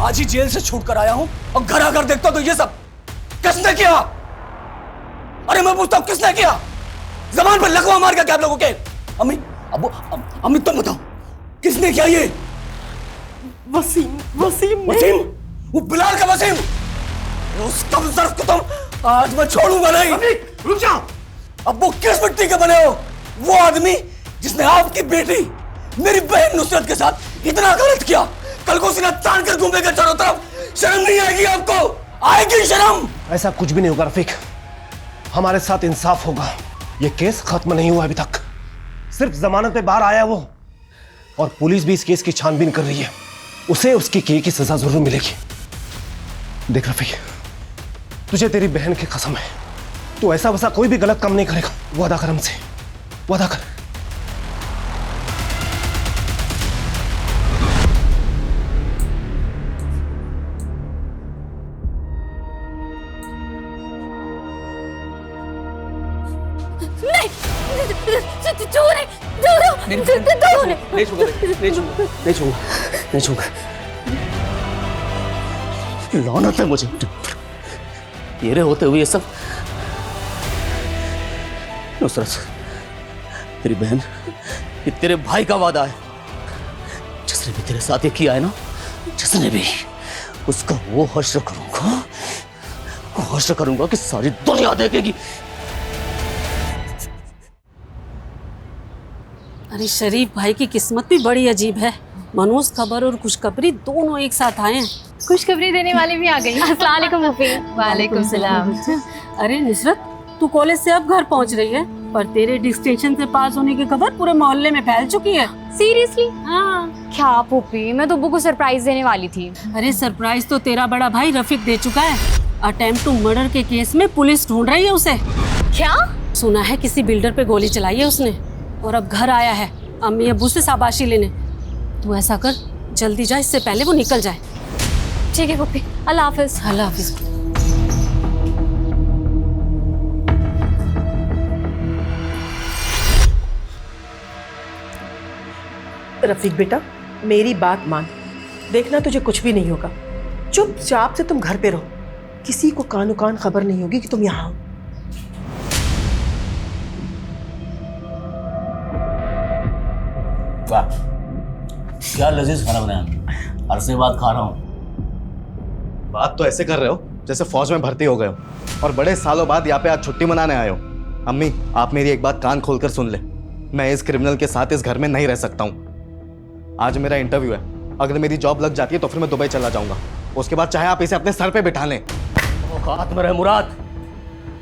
आज ही जेल से छूट कर आया हूं और घर आकर देखता तो ये सब किसने किया? अरे मैं पूछता हूं किसने किया? जबान पर लकवा मार गया क्या आप लोगों के? अम्मी, अम्मी तुम बताओ किसने किया ये? वसीम वसीम? वो बिलाल का वसीम? उस कमजोर को तुम आज मैं छोड़ूंगा नहीं। अम्मी रुक जाओ। अब वो किस मिट्टी के बने हो? वो आदमी जिसने आपकी बेटी मेरी बहन नुसरत के साथ इतना गलत किया, कल को सीना तान कर घूमेगा चारों तरफ। शर्म नहीं आएगी आपको? आएगी शर्म? ऐसा कुछ भी नहीं होगा रफीक, हमारे साथ इंसाफ होगा। ये केस खत्म नहीं हुआ अभी तक, सिर्फ जमानत पे बाहर आया वो, और पुलिस भी इस केस की छानबीन कर रही है। उसे उसकी की सजा जरूर मिलेगी। देख रफीक, तुझे तेरी बहन की कसम है, तू ऐसा वैसा कोई भी गलत काम नहीं करेगा। वादा कर हमसे, वादा कर। नहीं छूंगा। लानत है मुझे तेरे होते हुए ये सब। नुसरत, तेरी बहन, ये तेरे भाई का वादा है। जिसने भी तेरे साथ ये किया है ना, जिसने भी, उसका वो हश्र करूंगा कि सारी दुनिया देखेगी। अरे शरीफ भाई की किस्मत भी बड़ी अजीब है। मनोज खबर और खुशखबरी दोनों एक साथ आए हैं। खुशखबरी देने वाली भी आ गई। अस्सलाम वालेकुम फूफी। वालेकुम सलाम। अरे नुसरत, तू कॉलेज से अब घर पहुंच रही है, पर तेरे डिस्टिंक्शन से पास होने की खबर पूरे मोहल्ले में फैल चुकी है। सीरियसली? हाँ। क्या फूफी, मैं तो अब्बू को सरप्राइज देने वाली थी। अरे सरप्राइज तो तेरा बड़ा भाई रफीक दे चुका है। अटेम्प्ट टू मर्डर के केस में पुलिस ढूंढ रही है उसे। क्या? सुना है किसी बिल्डर पे गोली चलाई है उसने, और अब घर आया है अम्मी अब्बू से शाबाशी लेने। तू ऐसा कर, जल्दी जा, इससे पहले वो निकल जाए। ठीक है फूफी, अल्लाह हाफिज। अल्लाह हाफिज। रफीक बेटा, मेरी बात मान, देखना तुझे कुछ भी नहीं होगा। चुपचाप से तुम घर पे रहो, किसी को कानो कान खबर नहीं होगी कि तुम यहाँ हो। वाह, क्या लजीज खाना बनाया, अरसे बाद खा रहा हूँ। बात तो ऐसे कर रहे हो जैसे फौज में भर्ती हो गए हो और बड़े सालों बाद यहाँ पे आज छुट्टी मनाने आए हो। अम्मी, आप मेरी एक बात कान खोलकर सुन ले, मैं इस क्रिमिनल के साथ इस घर में नहीं रह सकता हूँ। आज मेरा इंटरव्यू है, अगर मेरी जॉब लग जाती है तो फिर मैं दुबई चला जाऊंगा। उसके बाद चाहे आप इसे अपने सर पे बिठा लें। औकात में रहे मुराद,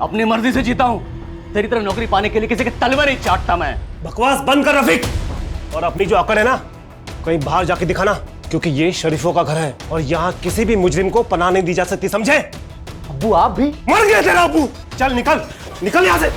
अपनी मर्जी से जीता हूँ। तेरी तरह नौकरी पाने के लिए किसी के तलवे नहीं चाटता मैं। बकवास बंद कर रफीक, और अपनी जो अकड़ है ना कहीं बाहर जाके दिखाना, क्योंकि ये शरीफों का घर है और यहाँ किसी भी मुजरिम को पनाह नहीं दी जा सकती, समझे? अब्बू आप भी? मर गया तेरा अब्बू। चल निकल, निकल यहाँ से।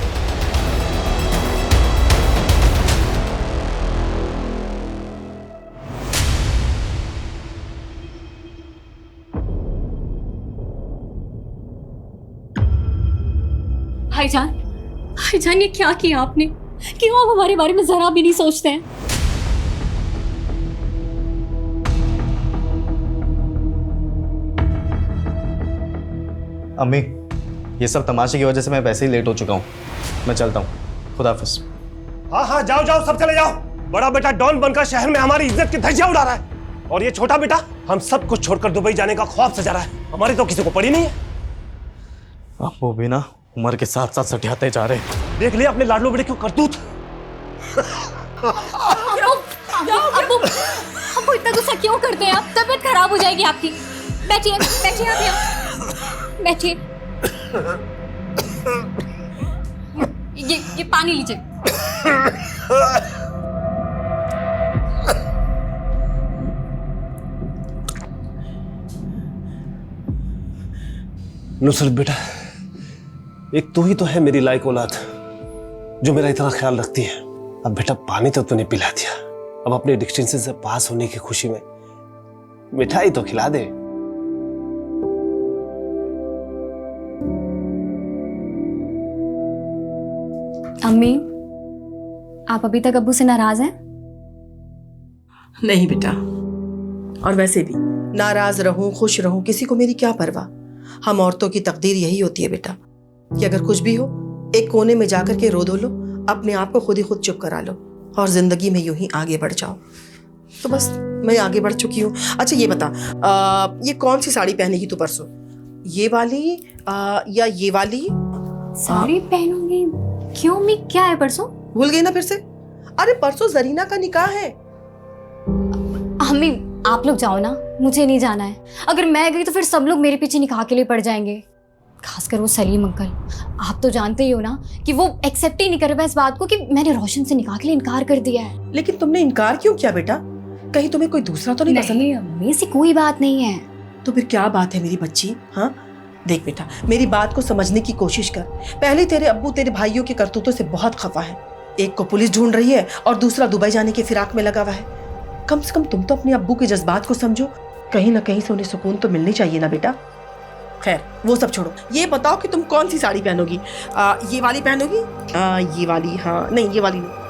भाईजान ये क्या किया आपने? क्यों आप हमारे बारे में जरा भी नहीं सोचते हैं? अम्मी, ये सब तमाशे की वजह से मैं वैसे ही लेट हो चुका हूँ, मैं चलता हूँ। खुदा हाफिज। हाँ हाँ, जाओ जाओ, सब चले जाओ। बड़ा बेटा डॉन बनकर शहर में हमारी इज्जत की धज्जियां उड़ा रहा है, और ये छोटा बेटा हम सब कुछ छोड़कर दुबई जाने का ख्वाब सजा रहा है। हमारी तो किसी को पड़ी नहीं है। अब वो भी ना उम्र के साथ साथ सटियाते जा रहे। देख लिया अपने लाडलो बेटे क्यों करतूत। अब्बू इतना गुस्सा क्यों करते हैं आप? तबीयत खराब हो जाएगी आपकी। बैठिए बैठिए आप यहाँ बैठिए। ये पानी लीजिए। नुसरत बेटा, एक तू ही तो है मेरी लायक औलाद जो मेरा इतना ख्याल रखती है। अब बेटा पानी तो तूने पिला दिया, अब अपने डिस्टिंक्शन से पास होने की खुशी में मिठाई तो खिला दे। अम्मी, आप अभी तक अब्बू से नाराज हैं? नहीं बेटा, और वैसे भी नाराज रहूं खुश रहूं किसी को मेरी क्या परवाह। हम औरतों की तकदीर यही होती है बेटा कि अगर कुछ भी हो एक कोने में जाकर के रो धो लो, अपने आप को खुद ही खुद चुप करा लो और जिंदगी में यूं ही आगे बढ़ जाओ। तो बस मैं आगे बढ़ चुकी हूँ। अच्छा ये बता, ये कौन सी साड़ी पहनेगी तू परसों? ये वाली या ये वाली? साड़ी पहनूंगी? क्यों अम्मी, क्या है परसों? भूल गई ना फिर से? अरे परसों जरीना का निकाह है। अम्मी आप लोग जाओ ना, मुझे नहीं जाना है। अगर मैं गई तो फिर सब लोग मेरे पीछे निकाह के लिए पड़ जाएंगे, खासकर वो सलीम अंकल। आप तो जानते ही हो ना कि वो एक्सेप्ट ही नहीं कर रहा इस बात को कि मैंने रोशन से निकाह के लिए इनकार कर दिया है। लेकिन तुमने इनकार क्यों किया बेटा? कहीं तुम्हें कोई दूसरा तो नहीं पसंद? नहीं अम्मी, ऐसी कोई बात नहीं है। तो फिर क्या बात है मेरी बच्ची? हाँ देख बेटा, मेरी बात को समझने की कोशिश कर। पहले तेरे अब्बू तेरे भाइयों के करतूतों से बहुत खफा है। एक को पुलिस ढूंढ रही है और दूसरा दुबई जाने के फिराक में लगा हुआ है। कम से कम तुम तो अपने अब्बू के जज्बात को समझो। कहीं ना कहीं से उन्हें सुकून तो मिलनी चाहिए ना बेटा। खैर वो सब छोड़ो, ये बताओ कि तुम कौन सी साड़ी पहनोगी? ये वाली पहनोगी? ये वाली? हाँ नहीं ये वाली नहीं।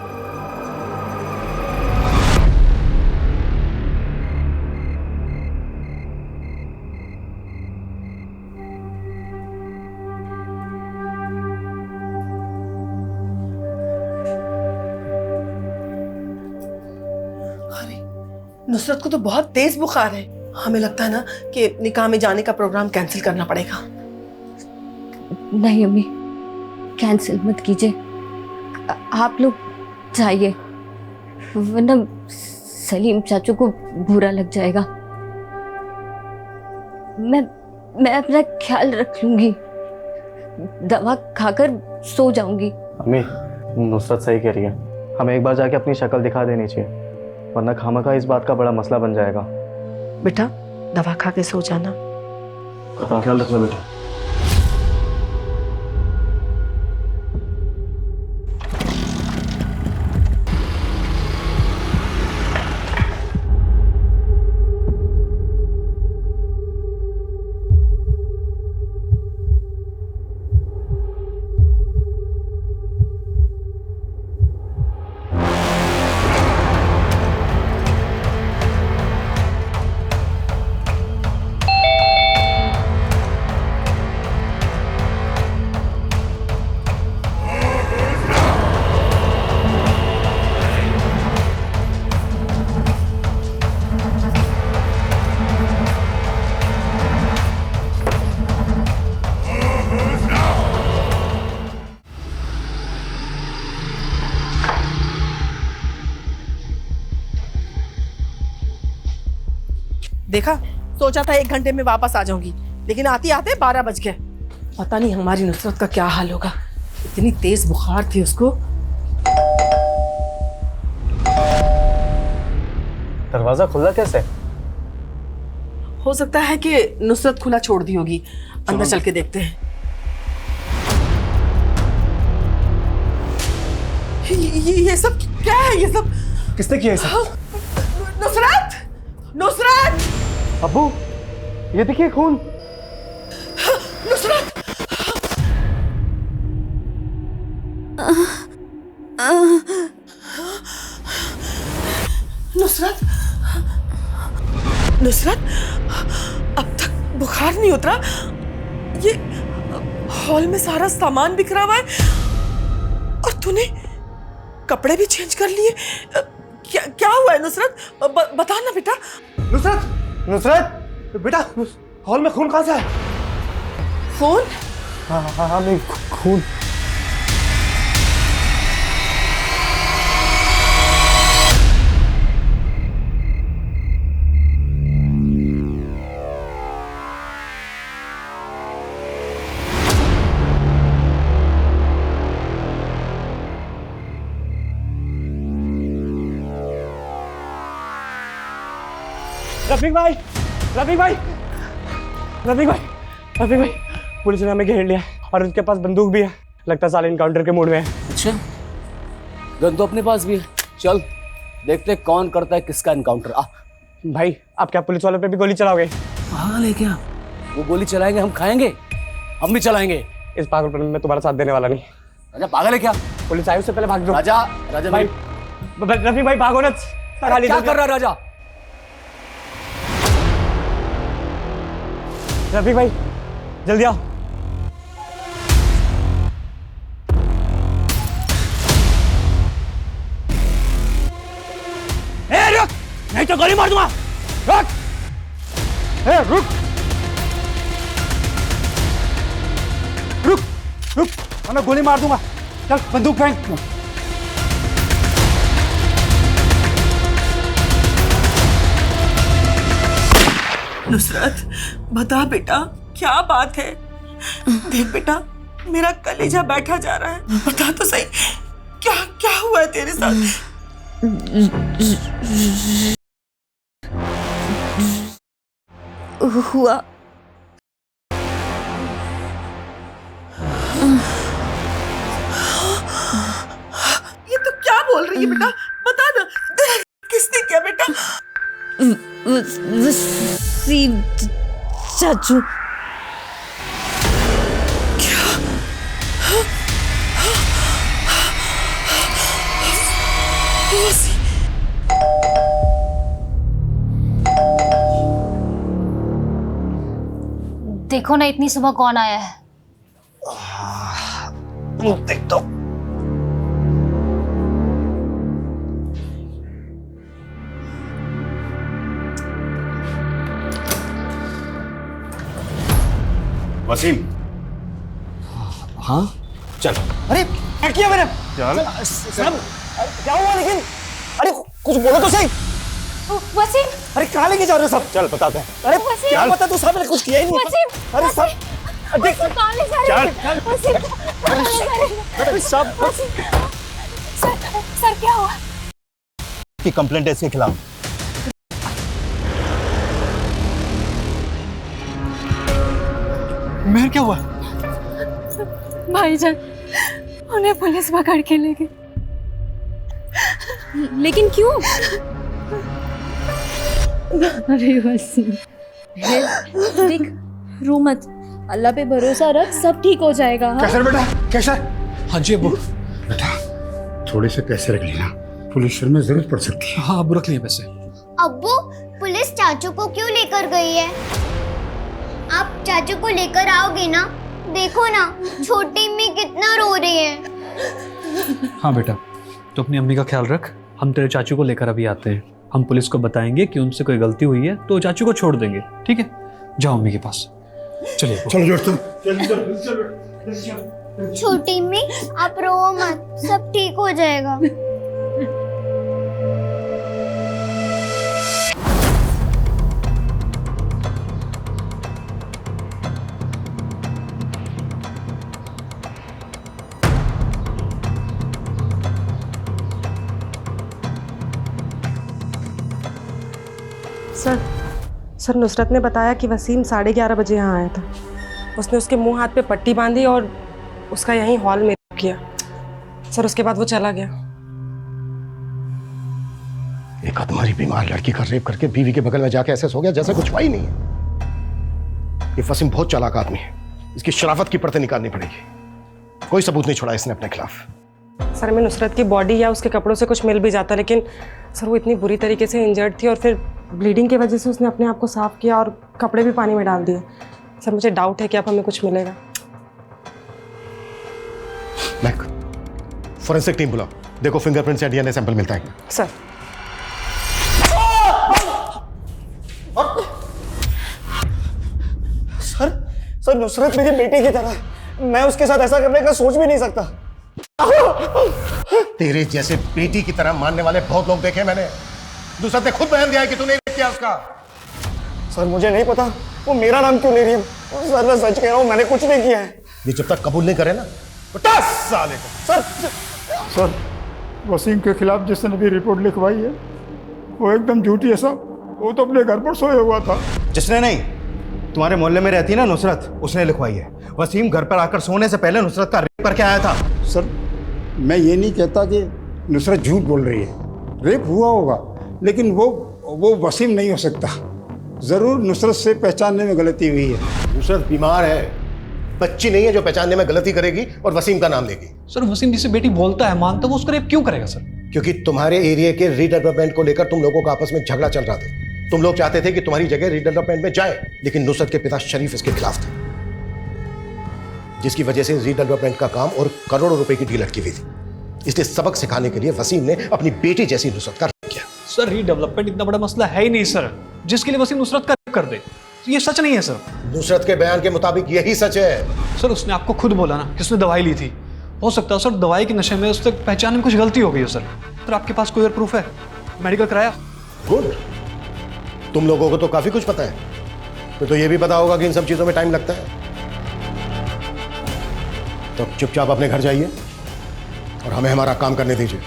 नुसरत को तो बहुत तेज बुखार है। हमें लगता है ना कि निकाह में जाने का प्रोग्राम कैंसिल करना पड़ेगा। नहीं अम्मी, कैंसिल मत कीजिए, आप लोग जाइए, वरना सलीम चाचू को बुरा लग जाएगा। मैं अपना ख्याल रख लूंगी, दवा खाकर सो जाऊंगी। अम्मी नुसरत सही कह रही है, हमें एक बार जाके अपनी शक्ल दिखा देनी चाहिए, वरना खामखा इस बात का बड़ा मसला बन जाएगा। बेटा दवा खा के सो जाना। ख्याल रखना बेटा। देखा, सोचा था 1 घंटे में वापस आ जाऊंगी, लेकिन आते आते 12 बज गए। पता नहीं हमारी नुसरत का क्या हाल होगा, इतनी तेज बुखार थी उसको। दरवाजा खुला कैसे? हो सकता है कि नुसरत खुला छोड़ दी होगी। अंदर चल के देखते हैं। ये सब क्या है? ये सब किसने किया इसे? नुसरत! नुसरत! अब्बू ये देखिए खून। नुसरत! नुसरत! नुसरत! अब तक बुखार नहीं उतरा। ये हॉल में सारा सामान बिखरा हुआ है और तूने कपड़े भी चेंज कर लिए। क्या हुआ है नुसरत? बता ना बेटा। नुसरत! नुसरत बेटा, हॉल में खून कहाँ से है? फोन? हाँ नहीं खून। रफीक भाई, रफीक भाई, रफीक भाई, रफीक भाई, पुलिस ने हमें घेर लिया और उनके पास बंदूक भी है। लगता है साले इनकाउंटर के मूड में है। अच्छा, गन तो अपने पास भी है। चल देखते हैं कौन करता है किसका इनकाउंटर। आ भाई आप क्या पुलिस वालों पे भी गोली चलाओगे? हाँ ले क्या, वो गोली चलाएंगे हम खाएंगे, हम भी चलाएंगे। इस पागलपन में मैं तुम्हारा साथ देने वाला नहीं। राजा पागल है क्या? पुलिस आई उससे पहले भाग जाओ। राजा, राजा भाई, रफीक भाई भागो ना। क्या कर रहा है राजा? रफीक भाई जल्दी आओ। रुक, नहीं तो गोली मार दूंगा। रुक, रुक रुक रुक, वरना गोली मार दूंगा। चल बंदूक फेंक। नुसरत बता बेटा, क्या बात है? देख बेटा, मेरा कलेजा बैठा जा रहा है। बता तो सही, क्या क्या हुआ है तेरे साथ? हुआ ये तो क्या बोल रही है बेटा? बता ना, किसने किया बेटा? वसीम चाचू। देखो ना इतनी सुबह कौन आया है। देख दो। वसीम। हाँ चल। अरे क्या किया मैंने? चल। साहब क्या हुआ लेकिन? अरे कुछ बोलो तो सही। वसीम, अरे कहाँ लेके जा रहे हो सब? चल बताते हैं। अरे क्या पता, तू साहब ने कुछ किया ही नहीं। वसीम, अरे सब देख, कहाँ ले जा रहे हैं? वसीम, कहाँ ले जा रहे हैं? अरे सब सर क्या हुआ? की कंप्लेंट है इसके खिलाफ। मेहर क्या हुआ? भाईजान, उन्हें पुलिस पकड़ के ले गई। लेकिन क्यों? अरे वसीम, देख, रो मत, अल्लाह पे भरोसा रख, सब ठीक हो जाएगा। हाँ? कैसर बेटा, कैसर। हाँ जी अब्बू। बेटा थोड़े से पैसे रख लेना, पुलिस में जरूरत पड़ सकती है। हाँ अब्बू रख लिए पैसे। अब्बू, पुलिस चाचू को क्यों लेकर गई है? आप चाचू को लेकर आओगे ना? देखो ना, छोटी अम्मी कितना रो रही है। हाँ बेटा, तो अपनी अम्मी का ख्याल रख। हम तेरे चाचू को लेकर अभी आते हैं। हम पुलिस को बताएंगे कि उनसे कोई गलती हुई है तो चाचू को छोड़ देंगे, ठीक है? जाओ अम्मी के पास। चलिए चलो दोस्तों। छोटी अम्मी, आप रो मत, सब ठीक हो जाएगा। सर नुसरत ने बताया कि वसीम 11:30 बजे यहाँ आया था। उसने उसके मुंह हाथ पे पट्टी बांधी और उसका यहीं हॉल में किया। सर उसके बाद वो चला गया। एक तुम्हारी बीमार लड़की का रेप करके बीवी के बगल में जाके ऐसे सो गया जैसे कुछ हुआ ही नहीं है। ये वसीम बहुत चालाक आदमी है, इसकी शराफत की परतें निकालनी पड़ेगी। कोई सबूत नहीं छोड़ा इसने अपने खिलाफ। सर, मैं नुसरत की बॉडी या उसके कपड़ों से कुछ मिल भी जाता, लेकिन सर वो इतनी बुरी तरीके से इंजर्ड थी और फिर ब्लीडिंग की वजह से उसने अपने आप को साफ किया और कपड़े भी पानी में डाल दिए। सर मुझे डाउट है कि अब हमें कुछ मिलेगा। मैक, फोरेंसिक टीम बुलाओ, देखो फिंगरप्रिंट या डीएनए सैंपल मिलता है। सर सर नुसरत मेरी बेटी की तरह है। मैं उसके साथ ऐसा करने का सोच भी नहीं सकता। तेरे जैसे बेटी की तरह मानने वाले बहुत लोग देखे मैंने। नुसरत ने खुद बयान दिया है कि तूने रेप किया उसका। सर मुझे नहीं पता वो मेरा नाम क्यों ले रही है। सर मैं सच कह रहा हूँ, मैंने कुछ नहीं किया है। ये जब तक कबूल नहीं करे ना, तो 10 साल है। सर वसीम के खिलाफ जिसने भी रिपोर्ट लिखवाई है वो एकदम झूठी है साहब। वो तो अपने घर पर सोया हुआ था। जिसने नहीं, तुम्हारे मोहल्ले में रहती है ना नुसरत, उसने लिखवाई है। वसीम घर पर आकर सोने से पहले नुसरत का रेप करके आया था। सर मैं ये नहीं कहता कि नुसरत झूठ बोल रही है, रेप हुआ होगा, लेकिन वो वसीम नहीं हो सकता। ज़रूर नुसरत से पहचानने में गलती हुई है। नुसरत बीमार है, बच्ची नहीं है जो पहचानने में गलती करेगी और वसीम का नाम लेगी। सर वसीम जिससे बेटी बोलता है मानता, वो उसको रेप क्यों करेगा सर? क्योंकि तुम्हारे एरिया के रीडेवलपमेंट को लेकर तुम लोगों का आपस में झगड़ा चल रहा था। तुम लोग चाहते थे कि तुम्हारी जगह रीडेवलपमेंट में जाए, लेकिन नुसरत के पिता शरीफ इसके खिलाफ थे, जिसकी वजह से रीडेवलपमेंट का काम और करोड़ों रुपए की डील अटकी हुई थी। इसलिए सबक सिखाने के लिए वसीम ने अपनी बेटी जैसी नुसरत का रेप किया। सर रीडेवलपमेंट इतना बड़ा मसला है ही नहीं सर, जिसके लिए वसीम नुसरत का रेप कर दे। ये सच नहीं है सर। नुसरत के बयान के मुताबिक यही सच है। सर उसने आपको खुद बोला ना कि उसने दवाई ली थी। हो सकता है सर दवाई के नशे में उससे पहचानने में कुछ गलती हो गई है सर। सर आपके पास कोई और प्रूफ है? मेडिकल कराया? गुड, तुम लोगों को तो काफी कुछ पता है, फिर तो ये भी पता होगा कि इन सब चीजों में टाइम लगता है। तो चुपचाप अपने घर जाइए और हमें हमारा काम करने दीजिए।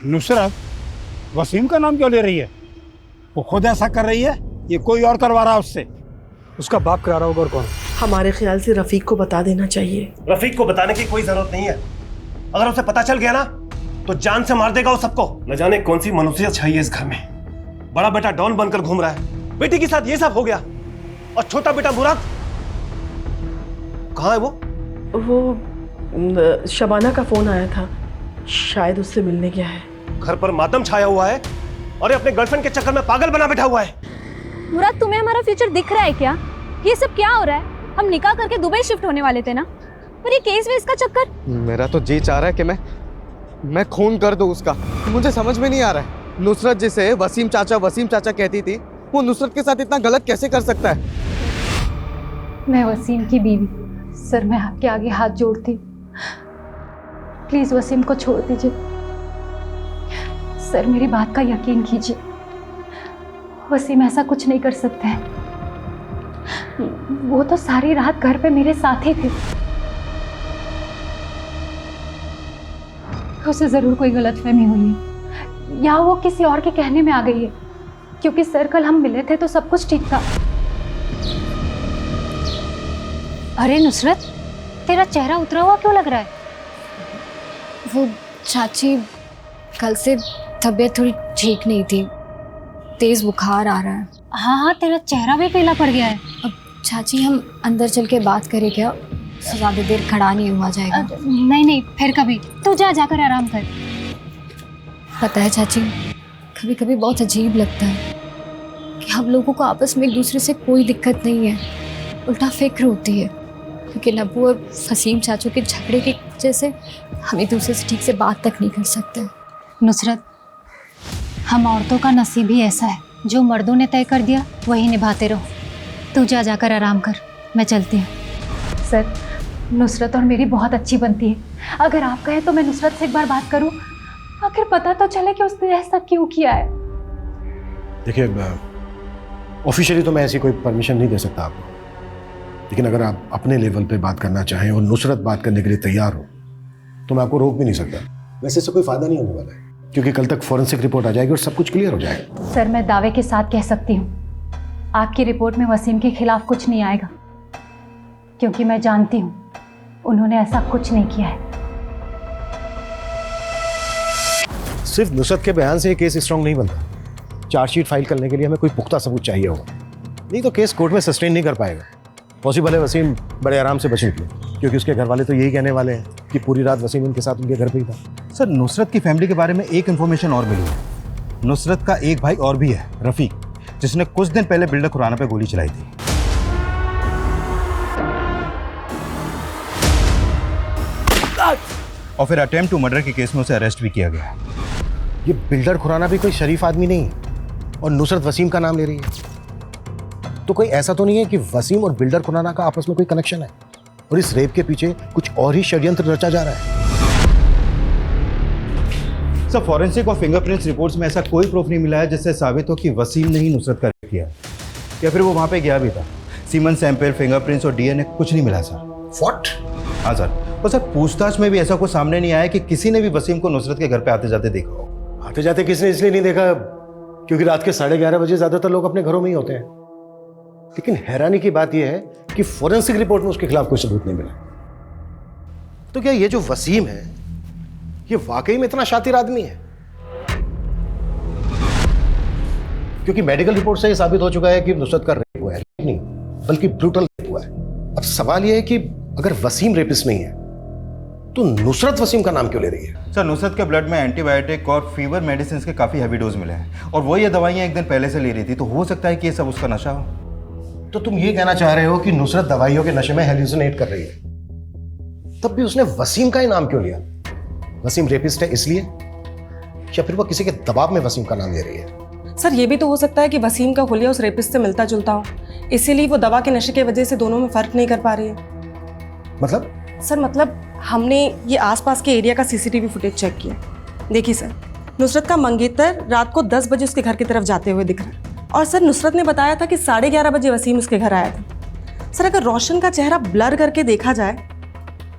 नुसरत वसीम का नाम क्यों ले रही है? वो खुद ऐसा कर रही है, ये कोई और करवा रहा है उससे? उसका बाप करा रहा होगा और कौन? हमारे ख्याल से रफीक को बता देना चाहिए। रफीक को बताने की कोई जरूरत नहीं है। अगर उसे पता चल गया ना तो जान से मार देगा वो सबको। न जाने कौन सी मनुष्यत छाई है इस घर में। बड़ा बेटा डॉन बनकर घूम रहा है, बेटी के साथ ये सब हो गया, और छोटा बेटा मुराद कहाँ है? वो शबाना का फोन आया था, शायद उससे मिलने गया है। घर पर मातम छाया हुआ है और ये अपने गर्लफ्रेंड के चक्कर में पागल बना बैठा हुआ है। मुराद तुम्हें हमारा फ्यूचर दिख रहा है क्या? ये सब क्या हो रहा है? हम निकाह करके दुबई शिफ्ट होने वाले थे ना, पर ये केस वेस का चक्कर। मेरा तो जी चाह रहा है कि मैं खून कर दूं उसका। मुझे समझ में नहीं आ रहा है, नुसरत जिसे वसीम चाचा कहती थी, वो नुसरत के साथ इतना गलत कैसे कर सकता है? मैं वसीम की बीवी, सर मैं आपके आगे हाथ जोड़ती, प्लीज वसीम को छोड़ दीजिए। सर मेरी बात का यकीन कीजिए, वसीम ऐसा कुछ नहीं कर सकते हैं। वो तो सारी रात घर पे मेरे साथ ही थे। उसे जरूर कोई गलतफहमी हुई है, या वो किसी और के कहने में आ गई है, क्योंकि सर कल हम मिले थे तो सब कुछ ठीक था। अरे नुसरत, तेरा चेहरा उतरा हुआ क्यों लग रहा है? वो चाची, कल से तबीयत थोड़ी ठीक नहीं थी, तेज बुखार आ रहा है। हाँ, तेरा चेहरा भी पीला पड़ गया है। अब चाची हम अंदर चल के बात करें क्या? ज़्यादा देर खड़ा नहीं हुआ जाएगा। नहीं, फिर कभी। तू जाकर आराम कर। पता है चाची, कभी कभी बहुत अजीब लगता है कि हम लोगों को आपस में एक दूसरे से कोई दिक्कत नहीं है, उल्टा फिक्र होती है, क्योंकि नब्बू और वसीम चाचू के झगड़े की वजह से हम एक दूसरे से ठीक से बात तक नहीं कर सकते। नुसरत, हम औरतों का नसीब ही ऐसा है, जो मर्दों ने तय कर दिया वही निभाते रहो। तू जाकर आराम कर, मैं चलती हूँ। सर, नुसरत और मेरी बहुत अच्छी बनती है, अगर आप कहें तो मैं नुसरत से एक बार बात करूं, आखिर पता तो चले कि उसने ऐसा क्यों किया है। देखिए, ऑफिशियली तो मैं ऐसी कोई परमिशन नहीं दे सकता आपको, लेकिन अगर आप अपने लेवल पे बात करना चाहें और नुसरत बात करने के लिए तैयार हो तो मैं आपको रोक भी नहीं सकता। वैसे इससे कोई फायदा नहीं होने वाला है, क्योंकि कल तक फॉरेंसिक रिपोर्ट आ जाएगी और सब कुछ क्लियर हो जाएगा। सर, मैं दावे के साथ कह सकती हूँ आपकी रिपोर्ट में वसीम के खिलाफ कुछ नहीं आएगा, क्योंकि मैं जानती हूँ उन्होंने ऐसा कुछ नहीं किया है। सिर्फ नुसरत के बयान से ये केस स्ट्रांग नहीं बनता। चार्जशीट फाइल करने के लिए हमें कोई पुख्ता सबूत चाहिए होगा, नहीं तो केस कोर्ट में सस्टेन नहीं कर पाएगा। पॉसिबल है वसीम बड़े आराम से बच निकले, क्योंकि उसके घर वाले तो यही कहने वाले हैं कि पूरी रात वसीम उनके साथ उनके घर पे ही था। सर, नुसरत की फैमिली के बारे में एक इन्फॉर्मेशन और मिली है। नुसरत का एक भाई और भी है, रफीक, जिसने कुछ दिन पहले बिल्डर खुराना पे गोली चलाई थी। और फिर अटेम्प्ट टू मर्डर के केस में उसे अरेस्ट भी किया गया। ये बिल्डर खुराना भी कोई शरीफ आदमी नहीं है, और नुसरत वसीम का नाम ले रही है, तो कोई ऐसा तो नहीं है कि वसीम और बिल्डर खुराना का आपस में कोई कनेक्शन है और इस रेप के पीछे कुछ और ही षड्यंत्र रचा जा रहा है? सर, फॉरेंसिक और फिंगरप्रिंट्स रिपोर्ट्स में ऐसा कोई प्रूफ नहीं मिला है जिससे साबित हो कि वसीम ने ही नुसरत का रेप किया, या फिर वो वहां पे गया भी था। सीमन सैंपल, फिंगरप्रिंट्स और डीएनए कुछ नहीं मिला सर। व्हाट? हाँ सर, और सर पूछताछ में भी ऐसा कुछ सामने नहीं आया कि किसी ने भी वसीम को नुसरत के घर पे आते जाते देखा हो। आते जाते किसने इसलिए नहीं देखा क्योंकि रात के 11:30 बजे ज्यादातर लोग अपने घरों में ही होते हैं। लेकिन हैरानी की बात यह है कि फॉरेंसिक रिपोर्ट में उसके खिलाफ कोई सबूत नहीं मिला। तो क्या ये जो वसीम है ये वाकई में इतना शातिर आदमी है? क्योंकि मेडिकल रिपोर्ट से ये साबित हो चुका है कि नुसरत का रेप हुआ है, नहीं बल्कि ब्रूटल रेप हुआ है। अब सवाल यह है कि अगर वसीम रेपिस्ट नहीं है तो नुसरत वसीम का नाम क्यों ले रही है? सर नुसरत के ब्लड में एंटीबायोटिक और फीवर मेडिसिन के काफ़ी हैवी डोज मिले हैं और वो ये दवाइयाँ एक दिन पहले से ले रही थी, तो हो सकता है कि ये सब उसका नशा हो। तो तुम ये कहना चाह रहे हो कि नुसरत दवाइयों के नशे में हेल्यूसिनेट कर रही है? तब भी उसने वसीम का ही नाम क्यों लिया? वसीम रेपिस्ट है इसलिए, या फिर वो किसी के दबाव में वसीम का नाम ले रही है? सर ये भी तो हो सकता है कि वसीम का हुलिया उस रेपिस्ट से मिलता जुलता हो, इसीलिए वो दवा के नशे की वजह से दोनों में फर्क नहीं कर पा रही है। मतलब? सर मतलब हमने ये आसपास के एरिया का सीसीटीवी फुटेज चेक किया। देखिए सर, नुसरत का मंगेतर रात को 10 बजे उसके घर की तरफ जाते हुए दिख रहा है और सर नुसरत ने बताया था कि 11:30 बजे वसीम उसके घर आया था। सर अगर रोशन का चेहरा ब्लर करके देखा जाए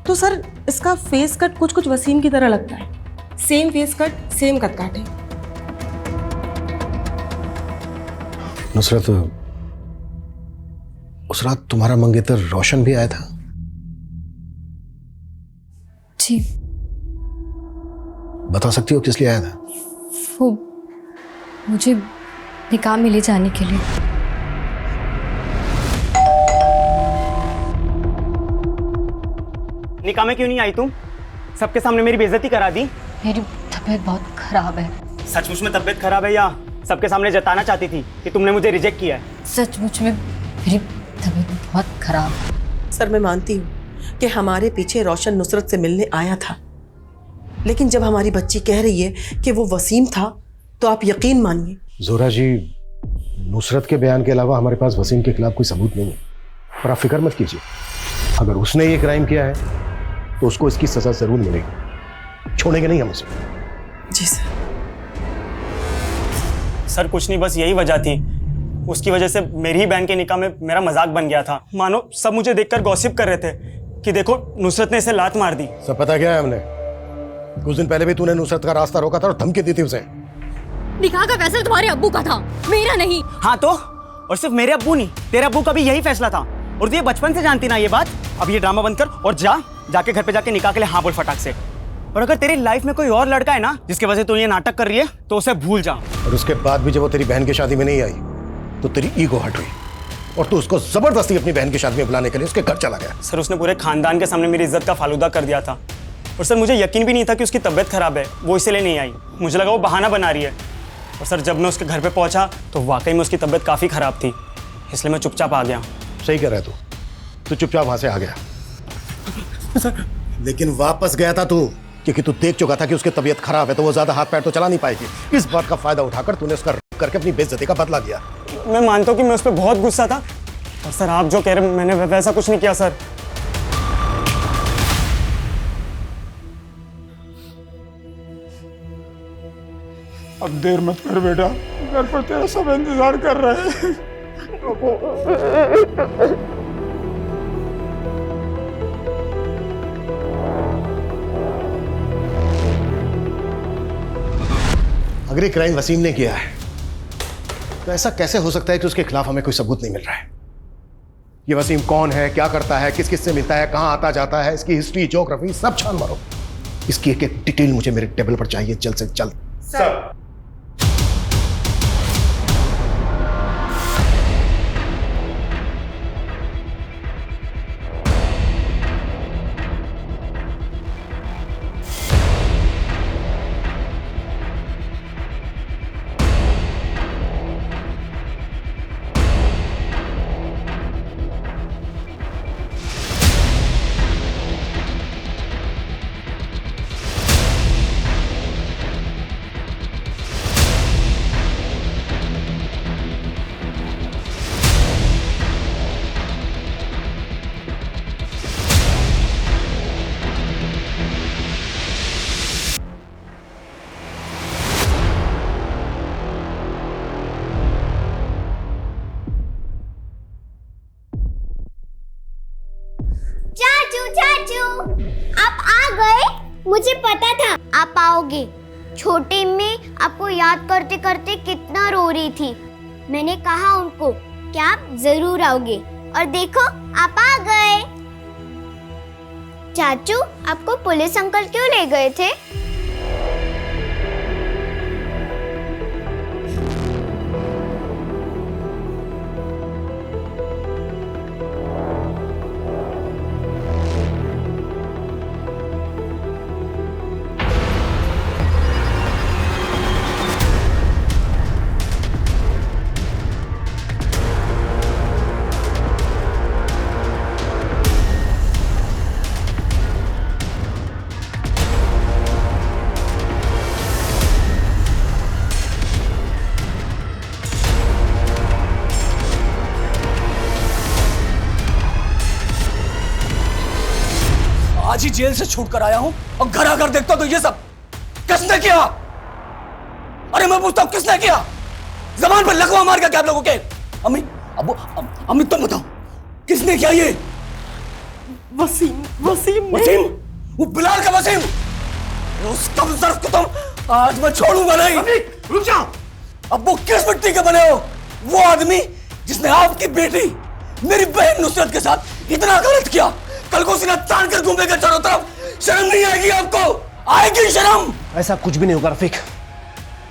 तो सर इसका फेस कट कुछ कुछ वसीम की तरह लगता है। Same face cut, same cut काटे। नुसरत, उस रात तुम्हारा मंगेतर रोशन भी आया था? जी। बता सकती हो किस लिए आया था? वो मुझे निकाह में ले जाने के लिए। निकाह में क्यों नहीं आई तुम? सबके सामने मेरी बेइज्जती करा दी। मेरी तबीयत बहुत खराब है। सचमुच में तबीयत खराब है या सबके सामने जताना चाहती थी कि तुमने मुझे रिजेक्ट किया है? सचमुच में मेरी तबीयत बहुत खराब है। सर मैं मानती हूँ कि हमारे पीछे रोशन नुसरत से मिलने आया था, लेकिन जब हमारी बच्ची कह रही है कि वो वसीम था तो आप यकीन मानिए। जोरा जी, नुसरत के बयान के अलावा हमारे पास वसीम के खिलाफ कोई सबूत नहीं है, पर आप फिक्र मत कीजिए। अगर उसने ये क्राइम किया है तो उसको इसकी सजा जरूर मिलेगी, छोड़ेंगे नहीं हम उसे। जी सर। सर कुछ नहीं, बस यही वजह थी। उसकी वजह से मेरी ही बहन के निकाह में मेरा मजाक बन गया था। मानो सब मुझे देखकर गॉसिप कर रहे थे कि देखो नुसरत ने इसे लात मार दी। सब पता क्या है हमने? कुछ दिन पहले भी तूने नुसरत का रास्ता रोका था और धमकी दी थी उसे। निकाह का फैसला तुम्हारे अब्बू का था, मेरा नहीं। हाँ तो, और सिर्फ मेरे अब्बू नहीं, तेरे अब्बू का भी यही फैसला था। और तू ये बचपन से जानती ना ये बात। अब ये ड्रामा बंद कर और जाके घर पे जाके निकाह के लिए हाँ बोल फटाक से। और अगर तेरी लाइफ में कोई और लड़का है ना जिसकी वजह से तू ये नाटक कर रही है तो उसे भूल जा। और उसके बाद भी जब वो तेरी बहन की शादी में नहीं आई तो तेरी ईगो हट गई और तू उसको जबरदस्ती अपनी बहन की शादी में बुलाने के लिए उसके घर चला गया। सर उसने पूरे खानदान के सामने मेरी इज्जत का फालूदा कर दिया था। और सर मुझे यकीन भी नहीं था कि उसकी तबीयत खराब है, वो इसलिए नहीं आई। मुझे लगा वो बहाना बना रही है। और सर जब मैं उसके घर पे पहुंचा तो वाकई में उसकी तबीयत काफ़ी ख़राब थी, इसलिए मैं चुपचाप आ गया। सही कह रहा है तू चुपचाप वहां से आ गया। लेकिन वापस गया था तू क्योंकि तू देख चुका था कि उसकी तबीयत खराब है, तो वो ज्यादा हाथ पैर तो चला नहीं पाएगी। इस बात का फायदा उठाकर तूने उसका करके अपनी बेइज्जती का बदला लिया। मैं मानता हूँ कि मैं उस पर बहुत गुस्सा था। और सर आप जो कह रहे हैं मैंने वैसा कुछ नहीं किया सर। अब देर मत कर बेटा, घर पर तेरा सब इंतजार कर रहे हैं। अगर ये क्राइम वसीम ने किया है तो ऐसा कैसे हो सकता है कि उसके खिलाफ हमें कोई सबूत नहीं मिल रहा है? ये वसीम कौन है, क्या करता है, किस किस से मिलता है, कहां आता जाता है, इसकी हिस्ट्री, ज्योग्राफी सब छान मारो। इसकी एक एक डिटेल मुझे मेरे टेबल पर चाहिए जल्द से जल्द। सर। आप आ गए? मुझे पता था आप आओगे। छोटी अम्मी आपको याद करते करते कितना रो रही थी। मैंने कहा उनको कि आप जरूर आओगे और देखो आप आ गए। चाचू आपको पुलिस अंकल क्यों ले गए थे? आज ही जेल से छूट कर आया हूं और घर आकर देखता तो ये सब किसने किया? अरे मैं पूछता हूं किसने किया? जबान पर लकवा मार क्या आप लोगों के? अम्मी, अब्बू, अम्मी तुम बताओ किसने किया ये? वसीम, वसीम, वसीम, वो बिलाल का वसीम। उस कमजोर को तुम आज मैं छोड़ूंगा नहीं। रुक जाओ। अब वो किस मिट्टी के बने हो? वो आदमी जिसने आपकी बेटी मेरी बहन नुसरत के साथ इतना गलत किया, कल को सीना तान कर घूमेगा चारों तरफ। शर्म नहीं आएगी आपको? आएगी शर्म? ऐसा कुछ भी नहीं होगा रफीक,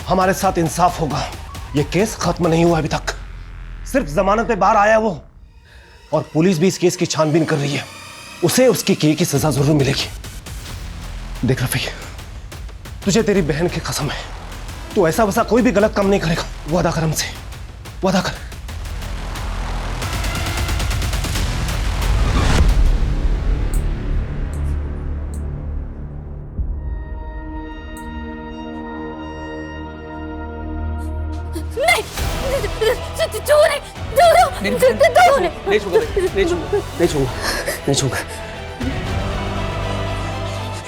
हमारे साथ इंसाफ होगा। ये केस खत्म नहीं हुआ अभी तक, सिर्फ जमानत पे बाहर आया वो, और पुलिस भी इस केस की छानबीन कर रही है। उसे उसकी किए की सजा जरूर मिलेगी। देख रफीक, तुझे तेरी बहन की कसम है, तू ऐसा वैसा कोई भी गलत काम नहीं करेगा। वादा कर हमसे, वादा कर। नहीं छूंगा।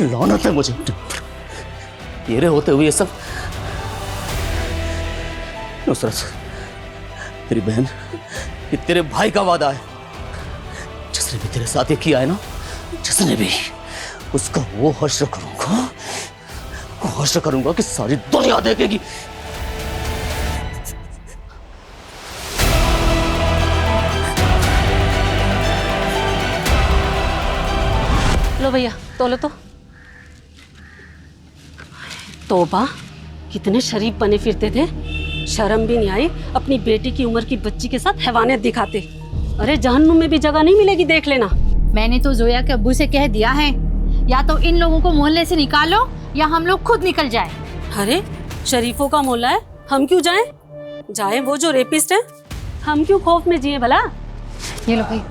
लानत है मुझे तेरे होते हुए ये सब। नुसरत, तेरी बहन, ये तेरे भाई का वादा है। जिसने भी तेरे साथ ये किया है ना, जिसने भी, उसका वो हश्र करूंगा कि सारी दुनिया देखेगी। लो भैया तोलो तो। तौबा, कितने शरीफ बने फिरते थे, शर्म भी नहीं आई अपनी बेटी की उम्र की बच्ची के साथ हैवानियत दिखाते। अरे जहन्नुम में भी जगह नहीं मिलेगी, देख लेना। मैंने तो जोया के अब्बू से कह दिया है, या तो इन लोगों को मोहल्ले से निकालो या हम लोग खुद निकल जाए। अरे शरीफों का मोहल्ला है, हम क्यों जाएं? जाए वो जो रेपिस्ट है, हम क्यों खौफ में जिए भला? ये लो भाई।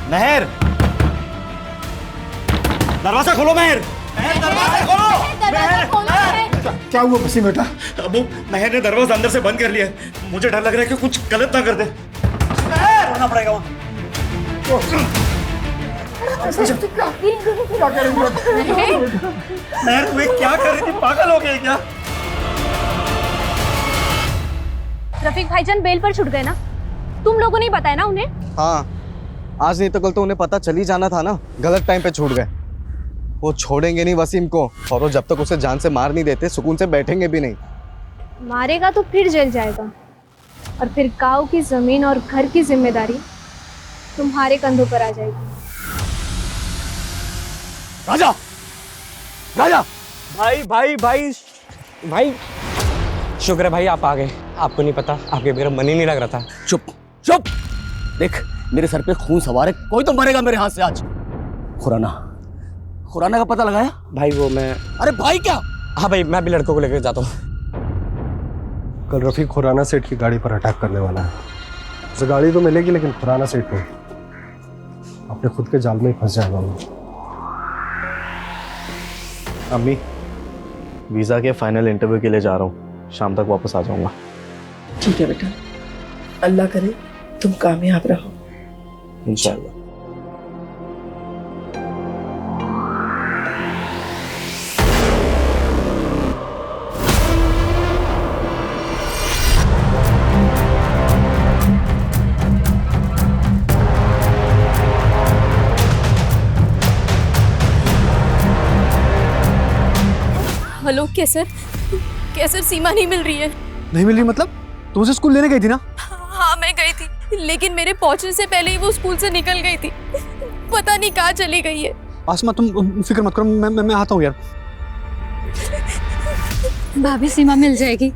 महर, दरवाजा खोलो। महर, दरवाजा खोलो। क्या हुआ वसीम बेटा? अबू, महर ने दरवाजा अंदर से बंद कर लिया। मुझे डर लग रहा है कि कुछ गलत ना कर दे। होना पड़ेगा वहाँ। महर, वे क्या कर रही थी? पागल हो गए क्या? रफीक भाईजान बेल पर छुट गए ना? तुम लोगों ने बताया ना उन्हें? हाँ, आज नहीं तो कल तो उन्हें पता चल ही जाना था ना। गलत टाइम पे छूट गए। वो छोड़ेंगे नहीं वसीम को, और वो जब तक उसे जान से मार नहीं देते सुकून से बैठेंगे भी नहीं। मारेगा तो फिर जेल जाएगा, और फिर गांव की जमीन और घर की जिम्मेदारी तुम्हारे कंधों पर आ जाएगी। राजा, राजा, भाई भाई भाई भाई, शुक्र है भाई आप आ गए। आपको नहीं पता, आपके मेरा मन ही नहीं लग रहा था। चुप चुप, देख मेरे सर पे खून सवार है, कोई तो मरेगा मेरे हाथ से आज। खुराना का पता लगाया? भाई वो मैं, अरे भाई क्या? हाँ भाई, मैं भी लड़कों को लेकर जाता हूँ। कल रफीक खुराना सेठ की गाड़ी पर अटैक करने वाला है। उसे गाड़ी तो मिलेगी लेकिन खुराना सेठ को अपने खुद के जाल में ही फंस जाएगा वो। अम्मी, वीज़ा के फाइनल इंटरव्यू के लिए जा रहा हूँ, शाम तक वापस आ जाऊँगा। ठीक है बेटा, अल्लाह करे तुम कामयाब रहो। इंशाल्लाह। हेलो कैसर, कैसर सीमा नहीं मिल रही है। नहीं मिल रही मतलब? तुम उसे स्कूल लेने गई थी ना? हाँ मैं गई थी, लेकिन मेरे पहुंचने से पहले ही वो स्कूल से निकल गई थी। पता नहीं कहाँ चली गई है। आसमा तुम फिक्र मत करो, मैं आता हूँ यार। भाभी सीमा मिल जाएगी।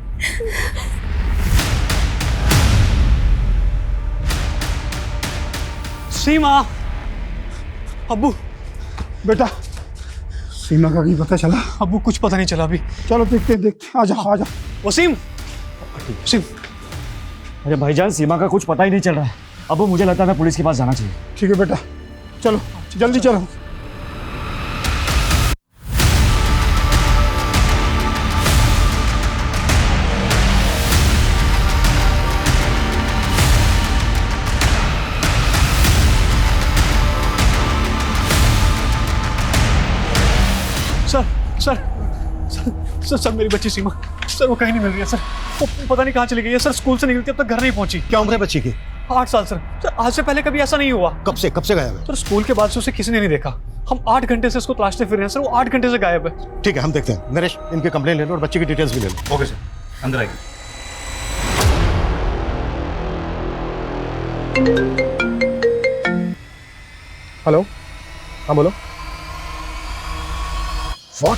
सीमा, अब्बू। बेटा सीमा का भी पता चला? अब्बू कुछ पता नहीं चला अभी। चलो देखते आजा आजा। वसीम, वसीम। अरे भाईजान सीमा का कुछ पता ही नहीं चल रहा है। अब मुझे लगता है पुलिस के पास जाना चाहिए। ठीक है बेटा, चलो जल्दी चलो। Sir sir sir sir sir मेरी बच्ची सीमा, सर वो कहीं नहीं मिल रही है सर। वो पता नहीं कहाँ चली गई है सर। स्कूल से निकलती अब तक घर नहीं पहुंची। क्या उम्र है बच्ची की? 8 साल सर। सर आज से पहले कभी ऐसा नहीं हुआ। कब से गायब है? सर स्कूल के बाद से उसे किसी ने नहीं देखा। हम 8 घंटे से उसको तलाशते फिर रहे हैं सर। वो 8 घंटे से गायब है। ठीक है हम देखते हैं। नरेश इनके कंप्लेन ले लो और बच्चे की डिटेल्स भी ले लो। ओके सर, अंदर आइए। हेलो, हाँ बोलो। व्हाट?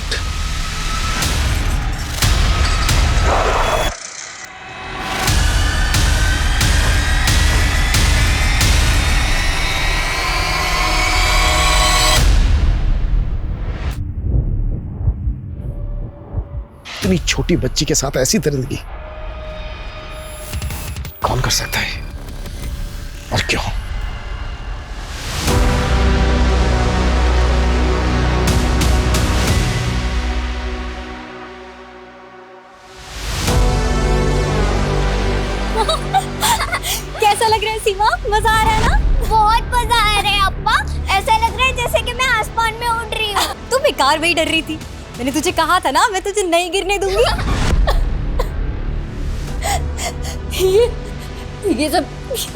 इतनी छोटी बच्ची के साथ ऐसी दरिंदगी कौन कर सकता है और क्यों? कैसा लग रहा है सीमा? मजा आ रहा है ना? बहुत मजा आ रहा है अप्पा। ऐसा लग रहा है जैसे कि मैं आसमान में उड़ रही हूँ। तू बेकार में ही डर रही थी। मैंने तुझे कहा था ना मैं तुझे नहीं गिरने दूंगी। ये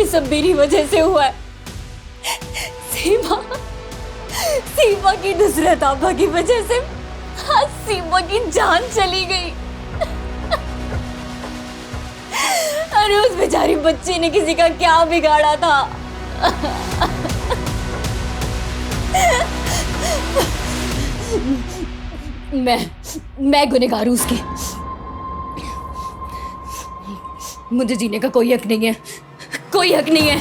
सब मेरी वजह से हुआ है। सीमा की नुसरत आबा की वजह से आज सीमा की जान चली गई। अरे उस बेचारी बच्ची ने किसी का क्या बिगाड़ा था। मैं गुनहगार हूं उसके। मुझे जीने का कोई हक नहीं है, कोई हक नहीं है।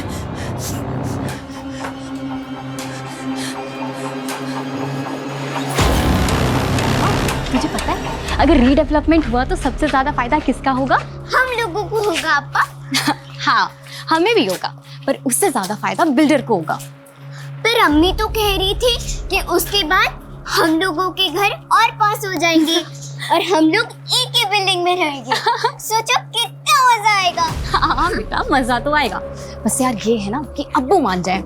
तुझे पता है अगर रीडेवलपमेंट हुआ तो सबसे ज्यादा फायदा किसका होगा? हम लोगों को होगा अप्पा। हाँ हमें भी होगा, पर उससे ज्यादा फायदा बिल्डर को होगा। पर अम्मी तो कह रही थी कि उसके बाद हम लोगों के घर और पास हो जाएंगे और हम लोग एक ही बिल्डिंग में रहेंगे। सोचो कितना मजा आएगा। हाँ बेटा मजा तो आएगा, बस यार ये है ना कि अब्बू मान जाए।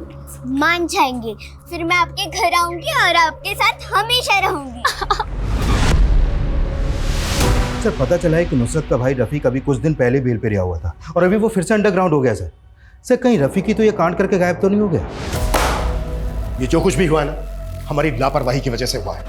मान जाएंगे, फिर मैं आपके घर आऊंगी और आपके साथ हमेशा रहूंगी। सर पता चला है कि नुसरत का भाई रफ़ीक अभी कुछ दिन पहले बेल पे रिहा हुआ था और अभी वो फिर से अंडरग्राउंड हो गया। सर कहीं रफ़ीक ही तो ये कांड करके गायब तो नहीं हो गया? ये जो कुछ भी हुआ है ना हमारी लापरवाही की वजह से हुआ है।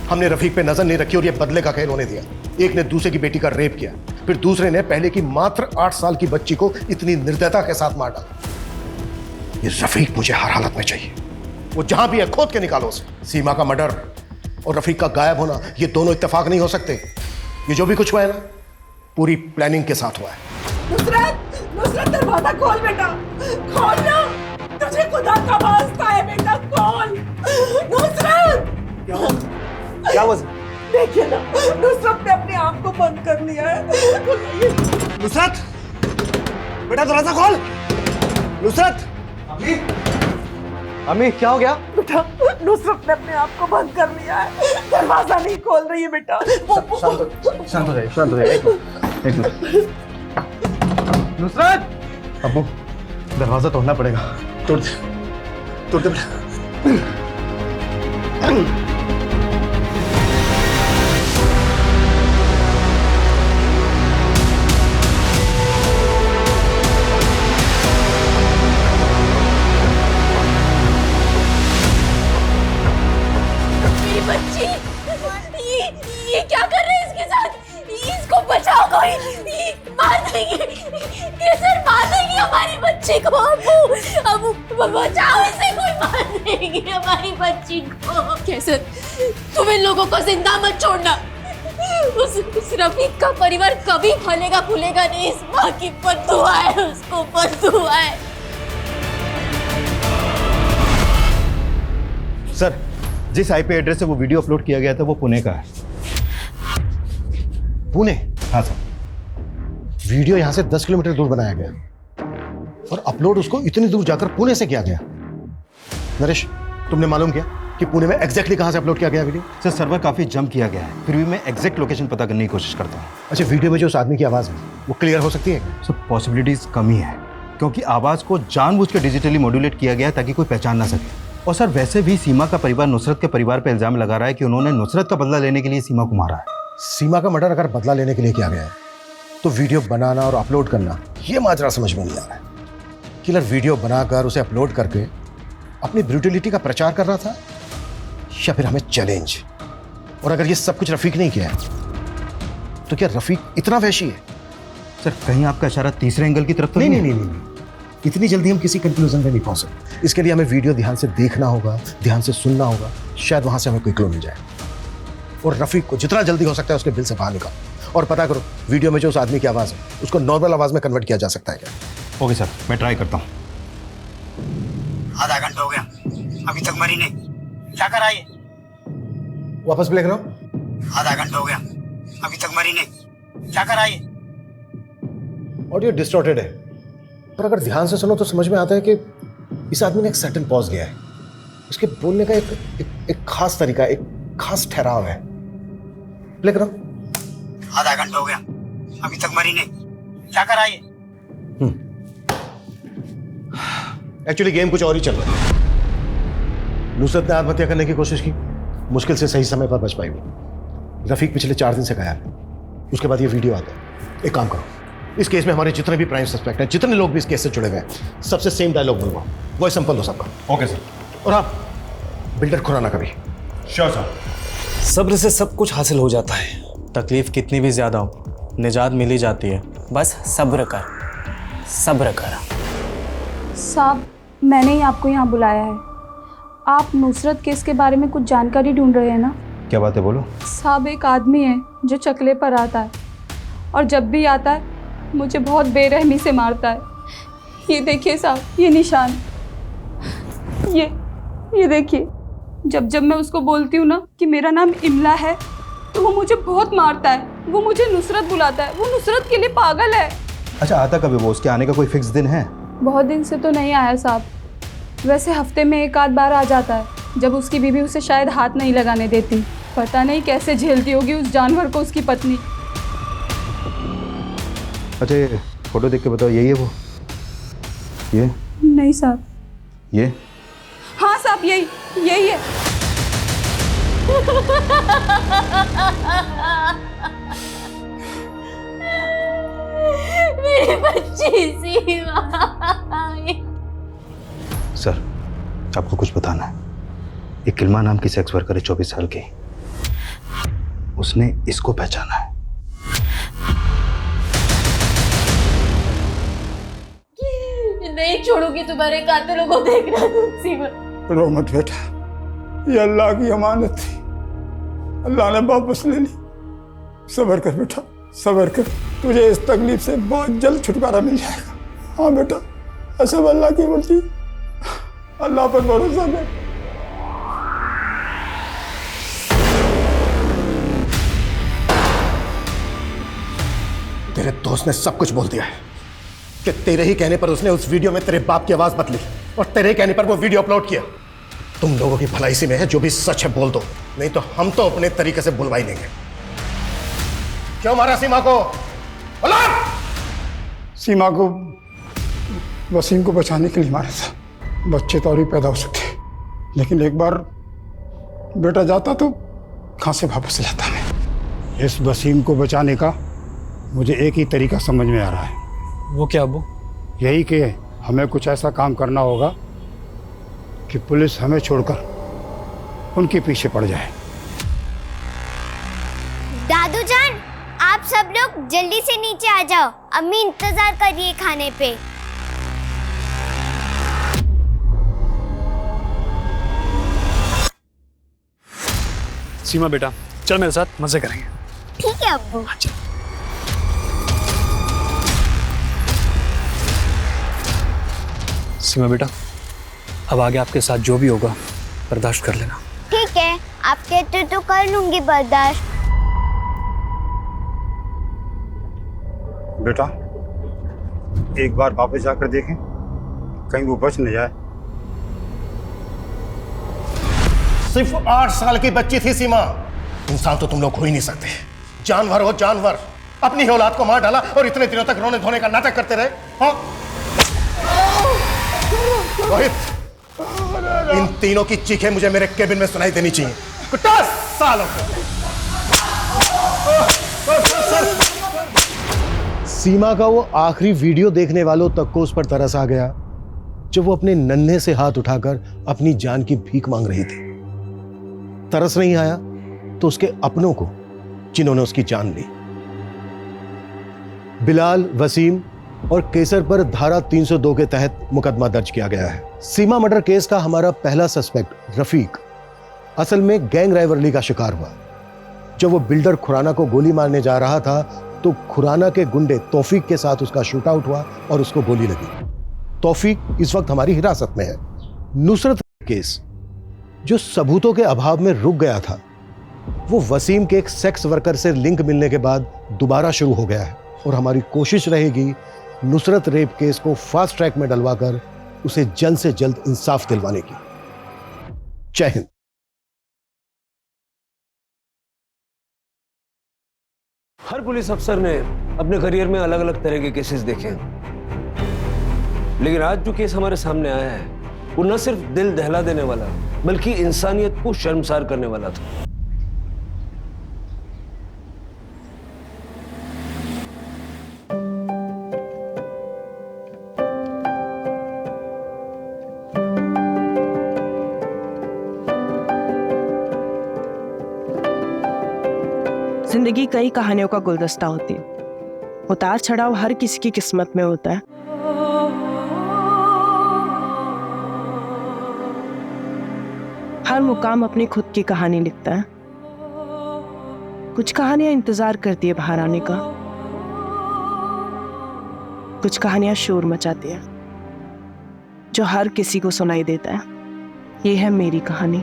हमने रफ़ीक पे नजर नहीं रखी और ये बदले का खेल होने दिया। एक ने दूसरे की बेटी का रेप किया, फिर दूसरे ने पहले की मात्र 8 साल की बच्ची को इतनी निर्दयता के साथ मार डाला। ये रफ़ीक मुझे हर हालत में चाहिए। वो जहां भी है खोद के निकालो उसे। सीमा का मर्डर और रफ़ीक का गायब होना ये दोनों इत्तेफाक नहीं हो सकते। ये जो भी कुछ हुआ है ना पूरी प्लानिंग के साथ हुआ है। नुसरत दरवाजा खोल बेटा, खोल ना, तुझे खुदा का वास्ता है बेटा, खोल। नुसरत क्या हुआ? देखिए ना नुसरत ने अपने आप को बंद कर लिया है। नुसरत बेटा दरवाजा खोल। नुसरत। अम्मी क्या हो गया? बेटा नुसरत ने अपने आप को बंद कर लिया है, दरवाजा नहीं खोल रही है बेटा। शांत हो जाइए। एक मिनट। नुसरत। अब्बू दरवाजा तोड़ना पड़ेगा। तोड़ दे बेटा। मेरी बच्ची, ये क्या कर बचाओ कोई, मार देंगे, कैसे मार देंगे हमारी बच्ची को। अबू बचाओ इसे, कोई मार देंगे हमारी बच्ची को। कैसे तुम इन लोगों को जिंदा मत छोड़ना। उस रफीक का परिवार कभी फलेगा फूलेगा नहीं। इस माँ की बद्दुआ है, उसको बद्दुआ है। सर, जिस आईपी एड्रेस से वो वीडियो अपलोड किया गया था वो पुणे का है। पुणे? हाँ सर। वीडियो यहाँ से 10 किलोमीटर दूर बनाया गया और अपलोड उसको इतनी दूर जाकर पुणे से किया गया। नरेश, तुमने मालूम किया कि पुणे में एग्जैक्टली कहाँ से अपलोड किया गया वीडियो? सर, सर्वर काफी जंप किया गया है, फिर भी मैं एग्जैक्ट लोकेशन पता करने की कोशिश करता हूँ। अच्छा, वीडियो में जो उस आदमी की आवाज़ है वो क्लियर हो सकती है? सर, पॉसिबिलिटीज कम ही है, क्योंकि आवाज़ को जानबूझ के डिजिटली मॉड्यूलेट किया गया है ताकि कोई पहचान ना सके। और सर, वैसे भी सीमा का परिवार नुसरत के परिवार पर इल्जाम लगा रहा है कि उन्होंने नुसरत का बदला लेने के लिए सीमा को मारा है। सीमा का मर्डर अगर बदला लेने के लिए किया गया है तो वीडियो बनाना और अपलोड करना ये माजरा समझ में नहीं आ रहा है। किलर वीडियो बनाकर उसे अपलोड करके अपनी ब्रूटलिटी का प्रचार कर रहा था या फिर हमें चैलेंज? और अगर ये सब कुछ रफीक नहीं किया है तो क्या रफीक इतना वैशी है? सर, कहीं आपका इशारा तीसरे एंगल की तरफ तो नहीं। इतनी जल्दी हम किसी कंक्लूजन पे नहीं पहुंच सकते। इसके लिए हमें वीडियो ध्यान से देखना होगा, ध्यान से सुनना होगा, शायद वहां से हमें कोई क्लू मिल जाए। और रफीक को जितना जल्दी हो सकता है उसके बिल से बाहर निकालो और पता करो वीडियो में जो उस आदमी की आवाज़ है उसको नॉर्मल आवाज़ में कन्वर्ट किया जा सकता है क्या? ओके सर, मैं ट्राई करता हूँ। आधा घंटा हो गया, अभी तक मरी नहीं, क्या करा ये? वापस प्ले करो। आधा घंटा हो गया, अभी तक मरी नहीं, क्या करा ये? ऑडियो डिस्टॉर्टेड है, पर अगर ध्यान से सुनो तो समझ में आता है कि इस आदमी ने एक सडन पॉज दिया है। उसके बोलने का एक खास तरीका, एक खास ठहराव है। प्ले करो। आधा घंटा हो गया, अभी तक मरी नहीं, क्या करा ये? एक्चुअली गेम कुछ और ही चल रहा है। नुसरत ने आत्महत्या करने की कोशिश की, मुश्किल से सही समय पर बच पाई वो। रफीक पिछले 4 दिन से गायब है। उसके बाद ये वीडियो आता है। एक काम करो, इस केस में हमारे जितने भी प्राइम सस्पेक्ट हैं, जितने लोग भी इस केस से जुड़े हुए हैं, सबसे सेम डायलॉग बोलवाओ, वो सिंपल हो सबका। Okay sir. और आप बिल्डर खुराना कभी। Sure sir. सब्र से सब कुछ हासिल हो जाता है। तकलीफ कितनी भी ज्यादा हो, निजात मिल ही जाती है। बस सब्र कर, सब्र कर। साहब, मैंने ही आपको यहाँ बुलाया है। आप नुसरत केस के बारे में कुछ जानकारी ढूंढ रहे हैं ना? क्या बात है, बोलो। साहब, एक आदमी है जो चकले पर आता है और जब भी आता है मुझे बहुत बेरहमी से मारता है। ये देखिए साहब, ये निशान, ये देखिए। जब मैं उसको बोलती हूँ ना कि मेरा नाम इमला है तो वो मुझे बहुत मारता है। वो मुझे नुसरत बुलाता है। वो नुसरत के लिए पागल है। अच्छा, आता कभी वो? उसके आने का कोई फिक्स दिन है? बहुत दिन से तो नहीं आया साहब, वैसे हफ्ते में 1 आध बार आ जाता है, जब उसकी बीवी उसे शायद हाथ नहीं लगाने देती। पता नहीं कैसे झेलती होगी उस जानवर को उसकी पत्नी। अच्छा, फोटो देख के बताओ, यही है वो? ये नहीं साहब। ये? हाँ साहब, यही है। मेरी बच्ची सीमा। सर, आपको कुछ बताना है। एक इल्मा नाम की सेक्स वर्कर है, 24 साल की। उसने इसको पहचाना है। नहीं छोड़ूंगी तुम्हारे कातिलों को देखना तुम सीमा। रो मत बेटा, ये अल्लाह की अमानत थी, अल्लाह ने वापस ले ली। सब्र कर बेटा, सब्र कर, तुझे इस तकलीफ से बहुत जल्द छुटकारा मिल जाएगा। हाँ बेटा, सब अल्लाह की मर्जी, अल्लाह पर भरोसा कर। तेरे दोस्त ने सब कुछ बोल दिया है कि तेरे ही कहने पर उसने उस वीडियो में तेरे बाप की आवाज बदली और तेरे कहने पर वो वीडियो अपलोड किया। तुम लोगों की भलाई इसी में है, जो भी सच है बोल दो, नहीं तो हम तो अपने तरीके से बुलवा ही लेंगे। क्यों मारा सीमा को? सीमा को वसीम को बचाने के लिए मारा था। बच्चे तो और भी पैदा हो सकते, लेकिन एक बार बेटा जाता तो कहाँ से वापस लाता मैं। इस वसीम को बचाने का मुझे एक ही तरीका समझ में आ रहा है। वो क्या अब्बू? यही कि हमें कुछ ऐसा काम करना होगा कि पुलिस हमें छोड़कर उनके पीछे पड़ जाए। दादू जान, आप सब लोग जल्दी से नीचे आ जाओ, अम्मी इंतजार कर रही है खाने पे। सीमा बेटा चल मेरे साथ, मजे करेंगे। ठीक है अब्बू। सीमा बेटा अब आगे आपके साथ जो भी होगा बर्दाश्त कर लेना। ठीक है, आप कहते तो कर लूंगी बर्दाश्त। बेटा एक बार वापस जाकर देखें, कहीं वो बच न जाए। सिर्फ 8 साल की बच्ची थी सीमा। इंसान तो तुम लोग हो ही नहीं सकते, जानवर हो जानवर। अपनी ही औलाद को मार डाला और इतने दिनों तक रोने धोने का नाटक करते रहे। हाँ? रोहित, इन तीनों की चीखें मुझे मेरे केबिन में सुनाई देनी चाहिए। 50 सालों सीमा का वो आखिरी वीडियो देखने वालों तक को उस पर तरस आ गया जब वो अपने नन्हे से हाथ उठाकर अपनी जान की भीख मांग रही थी। तरस नहीं आया तो उसके अपनों को, जिन्होंने उसकी जान ली। बिलाल, वसीम और केसर पर धारा 302 के तहत मुकदमा दर्ज किया गया है। सीमा मर्डर केस का हमारा पहला सस्पेक्ट रफीक असल में गैंग राइवलरी का शिकार हुआ। जब वो बिल्डर खुराना को गोली मारने जा रहा था तो खुराना के गुंडे तौफीक के साथ उसका शूटआउट हुआ और उसको गोली लगी। तौफीक इस वक्त हमारी हिरासत में है। नुसरत केस जो सबूतों के अभाव में रुक गया था, वो वसीम के एक सेक्स वर्कर से लिंक मिलने के बाद दोबारा शुरू हो गया है और हमारी कोशिश रहेगी नुसरत रेप केस को फास्ट ट्रैक में डलवाकर उसे जल्द से जल्द इंसाफ दिलवाने की। जय हिंद। हर पुलिस अफसर ने अपने करियर में अलग अलग तरह के केसेस देखे हैं, लेकिन आज जो केस हमारे सामने आया है वो न सिर्फ दिल दहला देने वाला बल्कि इंसानियत को शर्मसार करने वाला था। जिंदगी कई कहानियों का गुलदस्ता होती है। उतार चढ़ाव हर किसी की किस्मत में होता है। हर मुकाम अपनी खुद की कहानी लिखता है। कुछ कहानियां इंतजार करती है बाहर आने का, कुछ कहानियां शोर मचाती है जो हर किसी को सुनाई देता है। ये है मेरी कहानी,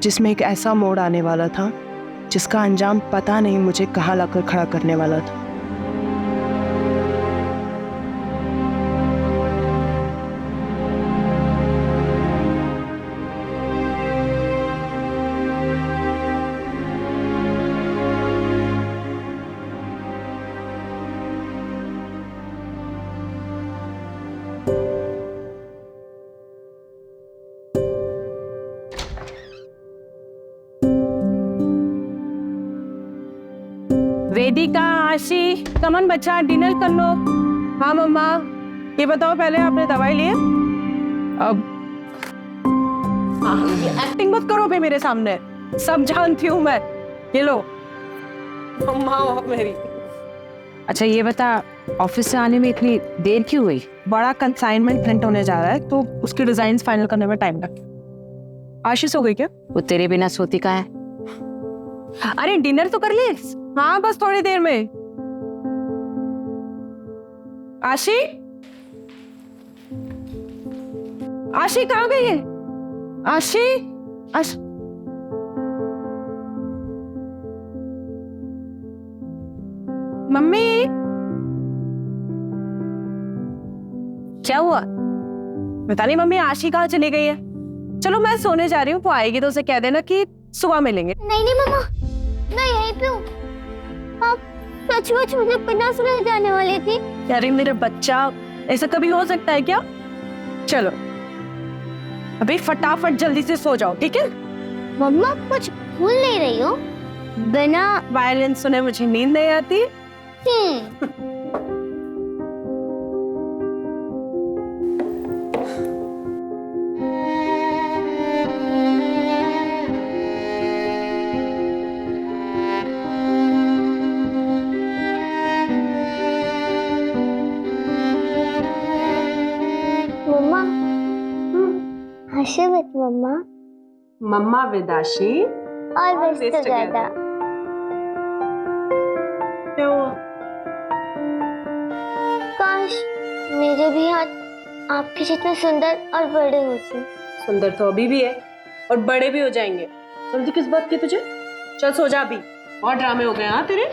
जिसमें एक ऐसा मोड़ आने वाला था जिसका अंजाम पता नहीं मुझे कहाँ लाकर खड़ा करने वाला था। वेदिका, आशी, कमन बच्चा डिनर कर लो। हाँ मम्मा, ये बताओ पहले आपने दवाई ली है? अब एक्टिंग मत करो मेरे सामने, सब जानती हूँ मैं। ये लो मम्मा हो मेरी। अच्छा ये बता, ऑफिस से आने में इतनी देर क्यों हुई? बड़ा कंसाइनमेंट प्रिंट होने जा रहा है तो उसके डिजाइन फाइनल करने में टाइम लगा। आशीष हो गई क्या? वो तेरे बिना सोती का है। अरे डिनर तो कर ली। हाँ बस थोड़ी देर में। आशी, आशी कहाँ गई है? आशी, मम्मी क्या हुआ? बता नहीं मम्मी, आशी कहाँ चली गई है? चलो मैं सोने जा रही हूँ, वो आएगी तो उसे कह देना कि सुबह मिलेंगे। नहीं नहीं मम्मा, मैं यहीं पे हूँ। आप सचमुच मुझे बिना सुने जाने वाली थी? अरे मेरा बच्चा, ऐसा कभी हो सकता है क्या? चलो अभी फटाफट जल्दी से सो जाओ, ठीक है? मम्मा कुछ भूल नहीं रही हो? बिना वायलिन सुने मुझे नींद नहीं आती। मम्मा। मम्मा विदाशी Always together. क्या हुआ? काश मेरे भी हाथ आपके जितने सुंदर और बड़े होते। सुंदर तो अभी भी है और बड़े भी हो जाएंगे। जल्दी किस बात की तुझे? चल सो जा अभी, और ड्रामे हो गए हाँ तेरे।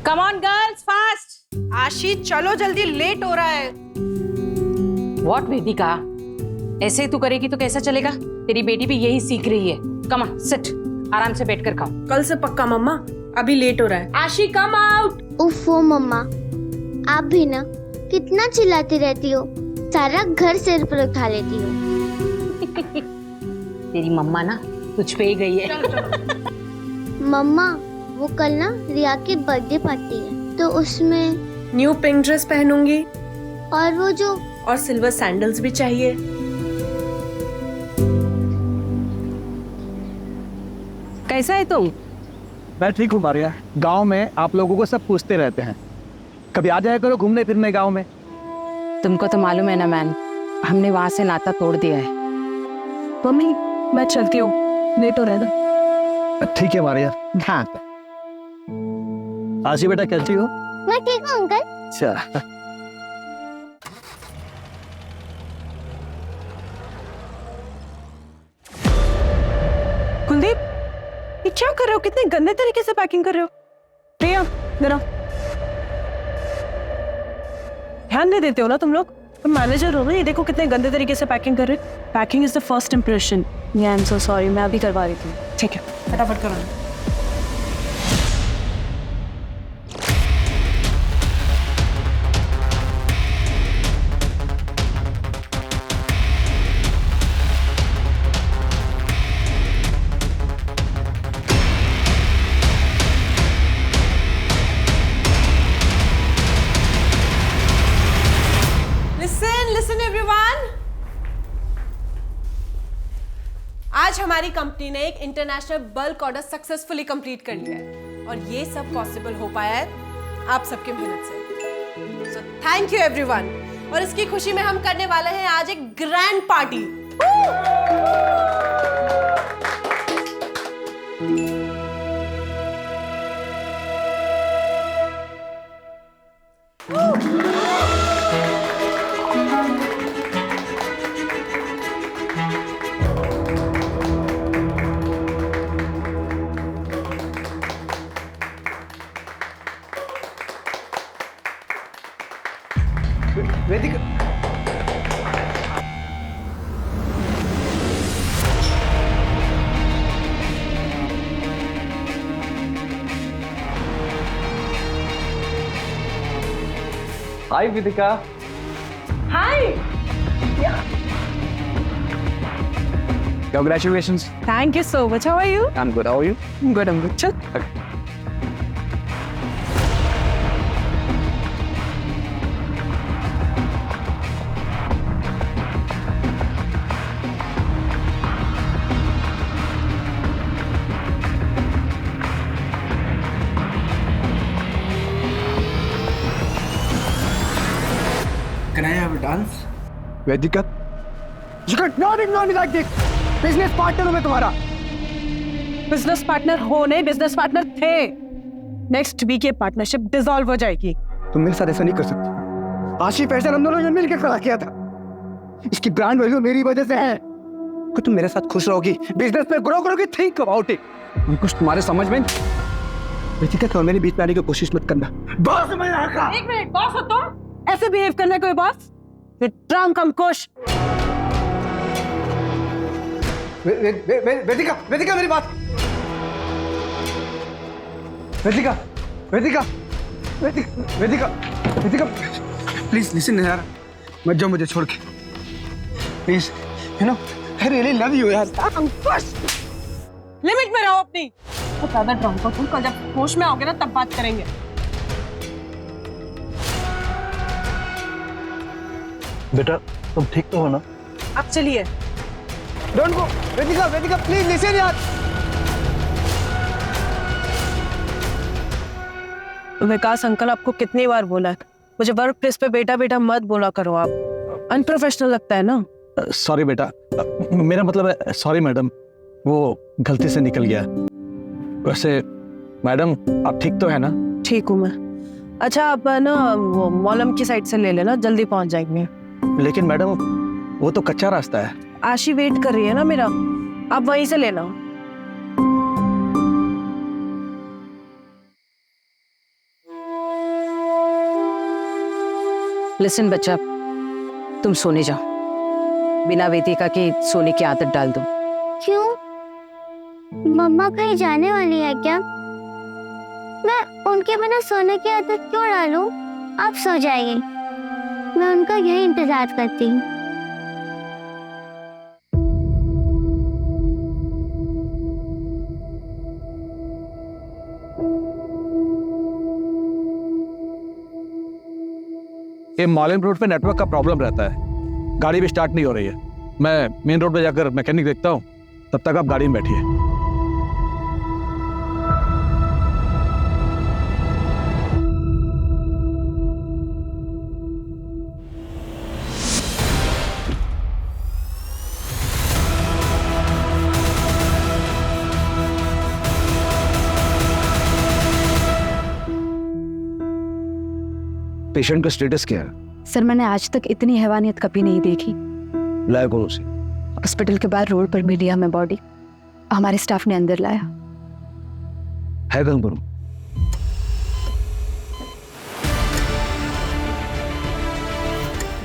Come on girls fast. आशी चलो जल्दी, लेट हो रहा है। व्हाट वेदिका, ऐसे ही तू करेगी तो कैसा चलेगा? तेरी बेटी भी यही सीख रही है। कम ऑन सिट, आराम से बैठकर खाओ। कल से पक्का मम्मा, अभी लेट हो रहा है। आशी कम आउट। उफ़ो मम्मा, आप भी ना कितना चिल्लाती रहती हो, सारा घर सिर पर उठा लेती हो। तेरी मम्मा ना तुझ पे ही गई है। मम्मा वो कल ना रिया की बर्थडे पार्टी है, तो उसमें न्यू पिंक ड्रेस पहनूंगी और वो जो और सिल्वर सैंडल्स भी चाहिए। कैसा है तुम? मैं ठीक हूँ मारिया। गांव में आप लोगों को सब पूछते रहते हैं, कभी आ जाया करो घूमने फिरने गांव में। तुमको तो मालूम है ना मैन, हमने वहां से नाता तोड़ दिया है। मम्मी मैं चलती हूँ, लेट हो रहा है ना। ठीक है मारिया। हाँ आशी बेटा कैसी हो? मैं ठीक हूँ अंकल। अच्छा कुलदीप, ये क्या कर रहे हो? कितने गंदे तरीके से पैकिंग कर रहे हो। प्रिया जरा ध्यान नहीं देते हो ना तुम लोग? तुम मैनेजर हो ना, ये देखो कितने गंदे तरीके से पैकिंग कर रहे हो। Packing is the first impression. I am so sorry, मैं अभी करवा रही थी। ठीक है फटाफट करो। लिसन एवरीवन, आज हमारी कंपनी ने एक international bulk order successfully complete कर लिया है और ये सब पॉसिबल हो पाया है आप सबकी मेहनत से। So thank you everyone. और इसकी खुशी में हम करने वाले हैं आज एक grand party. Vedika, hi Vedika. Hi. Congratulations. Thank you so much. How are you? I'm good. How are you? Good, I am good. चल Can I have a dance? Vedika, you cannot ignore me like this. Business partner हूँ मैं तुम्हारा। Business partner हो नहीं, business partner थे। Next week ये partnership dissolve हो जाएगी। तुम मेरे साथ ऐसा नहीं कर सकती। आशी फैशन हम दोनों ने मिलकर खड़ा किया था। इसकी ब्रांड वैल्यू मेरी वजह से है। कि तुम मेरे साथ खुश रहोगी, बिजनेस में ग्रो करोगी, थिंक अबाउट इट। कुछ तुम्हारे समझ में वेदिका, तो मेरे बीच में आने की कोशिश मत करना। बॉस समझ रहा। एक मिनट, बॉस हो तुम? ऐसे बिहेव करना कोई बॉस? ट्रंक अंकुश। वेदिका, वेदिका मेरी बात। वेदिका, वेदिका, वेदिका, वेदिका, वेदिका, प्लीज लिसन यार, मत जाओ मुझे छोड़ के, please. You know I really love you यार। अंकुश, लिमिट में रहो अपनी। तो ज्यादा ड्रंक हो तुम, कल जब होश में आओगे ना तब बात करेंगे। बेटा तुम ठीक तो हो ना? अब चलिए। Don't go Vedika, Vedika please listen यार। विकास अंकल आपको कितनी बार बोला है मुझे वर्क प्लेस पे बेटा बेटा मत बोला करो, आप अनप्रोफेशनल लगता है ना। सॉरी बेटा, मेरा मतलब है सॉरी मैडम, वो गलती से निकल गया। वैसे मैडम आप ठीक तो है ना? ठीक हूँ मैं। अच्छा आप ना वो मॉलम की साइड से ले लेना, जल्दी पहुंच जाएंगे। लेकिन मैडम वो तो कच्चा रास्ता है। आशी वेट कर रही है ना मेरा, आप वहीं से लेना। लिसन बच्चा, तुम सोने जाओ, बिना वेदिका के सोने की आदत डाल दो। क्यों? मम्मा कहीं जाने वाली है क्या? मैं उनके बिना सोने की आदत क्यों डालूं? आप सो जाइए, मैं उनका यही इंतजार करती हूँ। ये मॉलिन रोड पे नेटवर्क का प्रॉब्लम रहता है, गाड़ी भी स्टार्ट नहीं हो रही है। मैं मेन रोड पे जाकर मैकेनिक देखता हूँ, तब तक आप गाड़ी में बैठिए। पेशेंट का स्टेटस क्या है? सर मैंने आज तक इतनी हैवानियत कभी नहीं देखी। लाया कौन उसे? हॉस्पिटल के बाहर रोड पर मिली हमें बॉडी, हमारे स्टाफ ने अंदर लाया। है कहीं पर?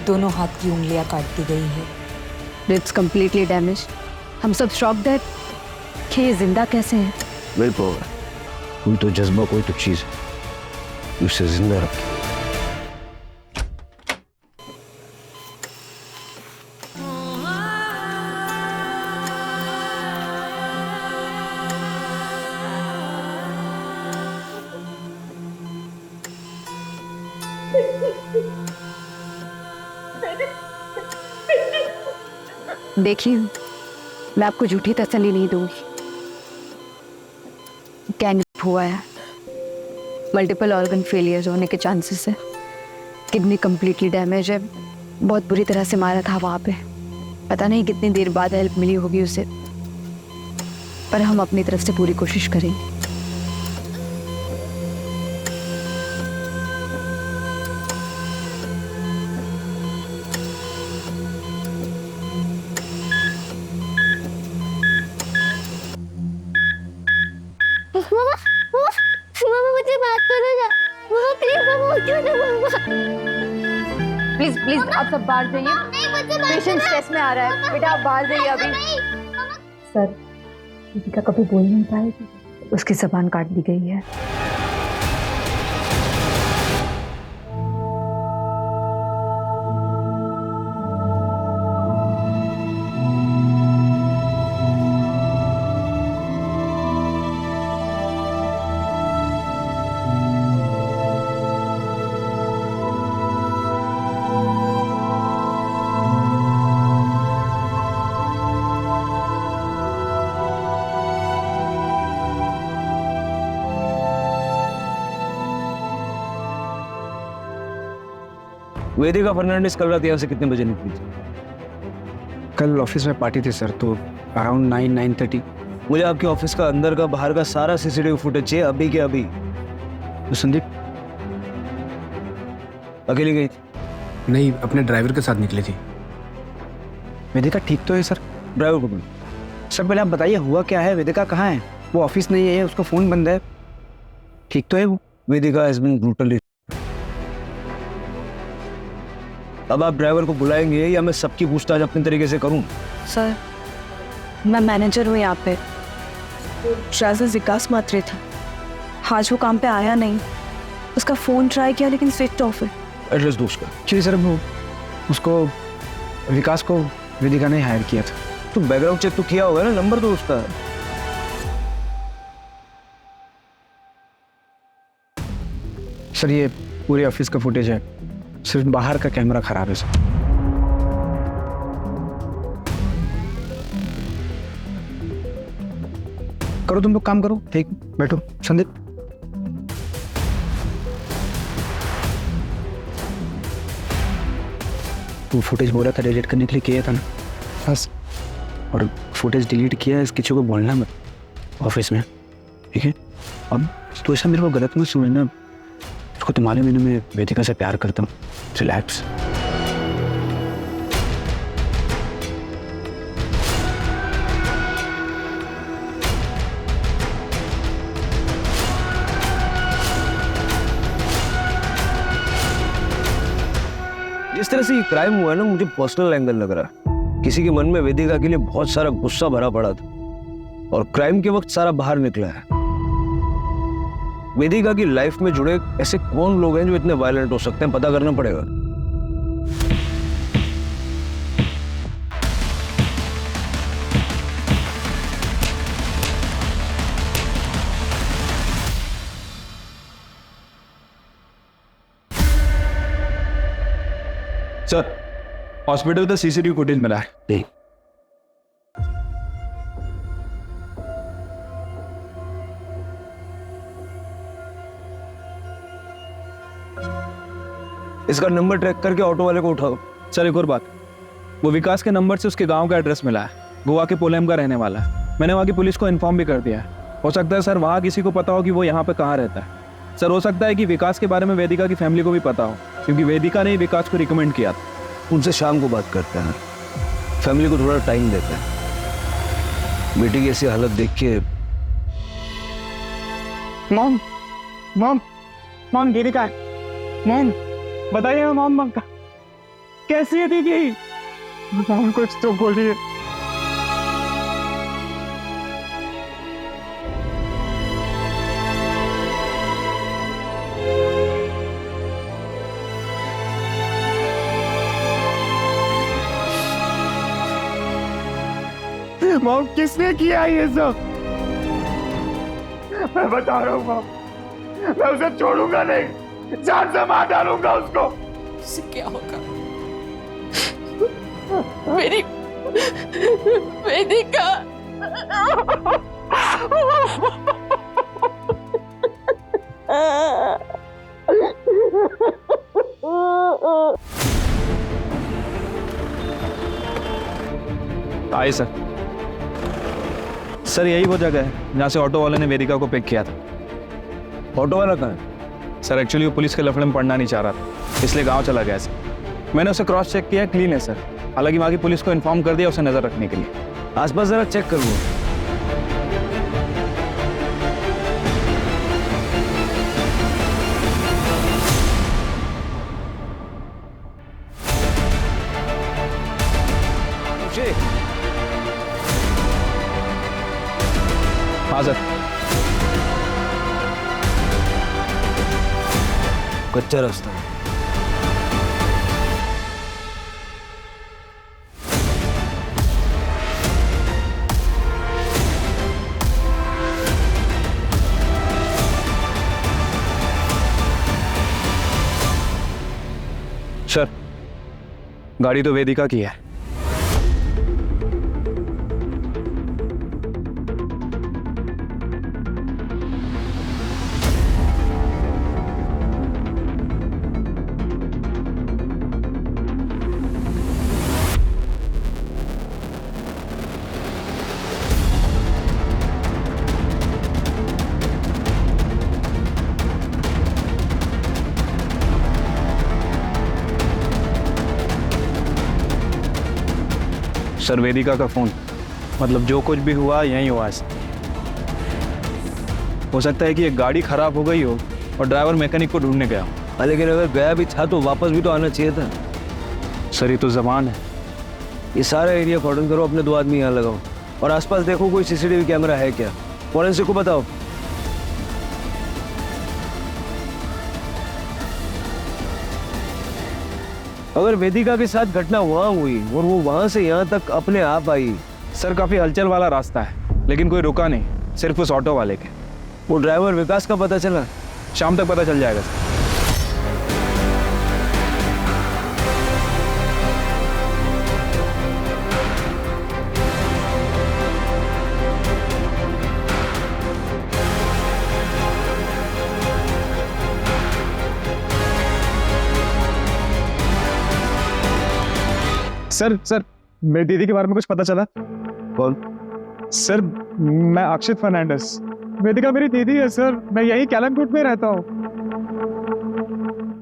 दोनों हाथ की उंगलियां काट दी गई है। Ribs completely damage. हम सब शॉक्ड है कि ये जिंदा कैसे है। विल पावर, कोई तो जज्बा, कोई तो चीज उसे जिंदा रखे। देखिए मैं आपको झूठी तसल्ली नहीं दूंगी। कैंसर हुआ है, मल्टीपल ऑर्गन फेलियर होने के चांसेस है, किडनी कंप्लीटली डैमेज है, बहुत बुरी तरह से मारा था वहाँ पे। पता नहीं कितनी देर बाद हेल्प मिली होगी उसे, पर हम अपनी तरफ से पूरी कोशिश करेंगे। प्लीज प्लीज आप सब बाहर जाइए, पेशेंट स्ट्रेस में आ रहा है। बेटा आप बाहर जाइए अभी। सर दीपिका कभी बोल नहीं पाएगी, उसकी जबान काट दी गई है। वेदिका फर्नांडिस कल रात यहाँ से कितने बजे निकली थी? कल ऑफिस में पार्टी थी सर, तो अराउंड 9-9:30। मुझे आपके ऑफिस का अंदर का बाहर का सारा सीसीटीवी फुटेज चाहिए, अभी के अभी। तो संदीप अकेली गई थी? नहीं, अपने ड्राइवर के साथ निकली थी। वेदिका ठीक तो है सर? ड्राइवर को बोलो। सर पहले आप बताइए हुआ क्या है, वेदिका कहाँ है? वो ऑफिस नहीं है, उसका फोन बंद है, ठीक तो है वो? वेदिका हैज बीन ब्रूटली। अब आप ड्राइवर को बुलाएंगे या मैं सबकी पूछताछ अपने तरीके से करूं? सर मैं मैनेजर हूँ यहाँ पे, ड्राइवर विकास मात्रे था, आज वो काम पे आया नहीं। उसका फोन ट्राई किया लेकिन स्विच ऑफ है। एड्रेस दो उसका। एक्चुअली सर वो उसको विकास को वेदिका ने हायर किया था। तो बैकग्राउंड चेक तो किया होगा ना, नंबर दो उसका। सर ये पूरे ऑफिस का फुटेज है, सिर्फ बाहर का कैमरा खराब है सर। करो तुम लोग काम करो, ठीक बैठो। संदीप वो फुटेज बोला था डिलीट करने के लिए, किया था ना? बस। और फुटेज डिलीट किया है, इस किसी को बोलना मत ऑफिस में, ठीक है? अब तो ऐसा मेरे को गलत मत समझना, उसको तुम्हारे महीने में वेदिका से प्यार करता हूँ। रिलैक्स। जिस तरह से ये क्राइम हुआ है ना, मुझे पर्सनल एंगल लग रहा है। किसी के मन में वेदिका के लिए बहुत सारा गुस्सा भरा पड़ा था और क्राइम के वक्त सारा बाहर निकला है। वेदिका की लाइफ में जुड़े ऐसे कौन लोग हैं जो इतने वायलेंट हो सकते हैं, पता करना पड़ेगा। सर, हॉस्पिटल का सीसीटीवी फुटेज मिला है। नहीं। इसका नंबर ट्रैक करके ऑटो वाले को उठाओ। सर एक और बात, वो विकास के नंबर से उसके गांव का एड्रेस मिला है, गोवा के पोलेम का रहने वाला है। मैंने वहाँ की पुलिस को इन्फॉर्म भी कर दिया है। हो सकता है सर वहाँ किसी को पता हो कि वो यहाँ पे कहाँ रहता है। सर हो सकता है कि विकास के बारे में वेदिका की फैमिली को भी पता हो, क्योंकि वेदिका ने ही विकास को रिकमेंड किया था। उनसे शाम को बात करते हैं, फैमिली को थोड़ा टाइम देते हैं। बेटी की ऐसी हालत देख के। मॉम मॉम मॉम दीदी का मॉम बताइए मॉम कैसी है दीदी? मॉम कुछ तो बोलिए। मॉम किसने किया ये सब? मैं बता रहा हूँ मॉम, मैं उसे छोड़ूंगा नहीं, जान से मार डालूंगा उसको। उससे क्या होगा? मेरी वेदिका। आइए सर। सर यही वो जगह है जहाँ से ऑटो वाले ने वेदिका को पिक किया था। ऑटो वाला कहाँ है? सर एक्चुअली वो पुलिस के लफड़े में पढ़ना नहीं चाह रहा था, इसलिए गांव चला गया सर। मैंने उसे क्रॉस चेक किया, क्लीन है सर। हालांकि वहाँ की पुलिस को इन्फॉर्म कर दिया उसे नजर रखने के लिए। आसपास जरा चेक कर लो। हाँ सर। कच्चा रास्ता है। सर गाड़ी तो वेदिका की है। सर वेदिका का फोन, मतलब जो कुछ भी हुआ यहीं हुआ है। हो सकता है कि एक गाड़ी खराब हो गई हो और ड्राइवर मैकेनिक को ढूंढने गया हो। लेकिन अगर गया भी था तो वापस भी तो आना चाहिए था। सर ये तो जबान है। ये सारा एरिया कॉर्डन करो, अपने 2 आदमी यहाँ लगाओ और आसपास देखो कोई सीसीटीवी कैमरा है क्या। फॉरेंसिक को बताओ। अगर वेदिका के साथ घटना वहां हुई और वो वहां से यहाँ तक अपने आप आई। सर काफी हलचल वाला रास्ता है, लेकिन कोई रुका नहीं, सिर्फ उस ऑटो वाले के। वो ड्राइवर विकास का पता चला? शाम तक पता चल जाएगा सर। सर मेरी दीदी के बारे में कुछ पता चला? कौन? सर मैं अक्षित फर्नांडिस, वेदिका मेरी दीदी है सर, मैं यही कैलमकोट में रहता हूँ।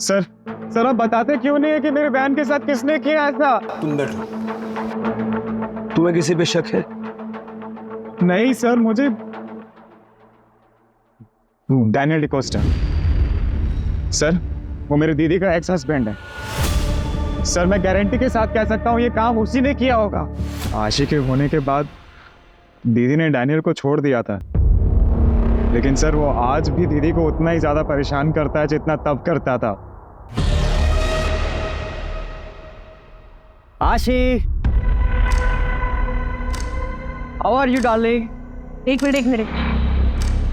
सर आप बताते क्यों नहीं है कि मेरे बहन के साथ किसने किया ऐसा? तुम बैठो। तुम्हें किसी पे शक है? नहीं सर, मुझे डैनियल डिकोस्टा, सर वो मेरी दीदी का एक्स हस्बैंड है। सर मैं गारंटी के साथ कह सकता हूँ ये काम उसी ने किया होगा। आशिक होने के बाद दीदी ने डैनियल को छोड़ दिया था, लेकिन सर वो आज भी दीदी को उतना ही ज्यादा परेशान करता है जितना तब करता था। आशी, हाउ आर यू डार्लिंग? एक मिनट,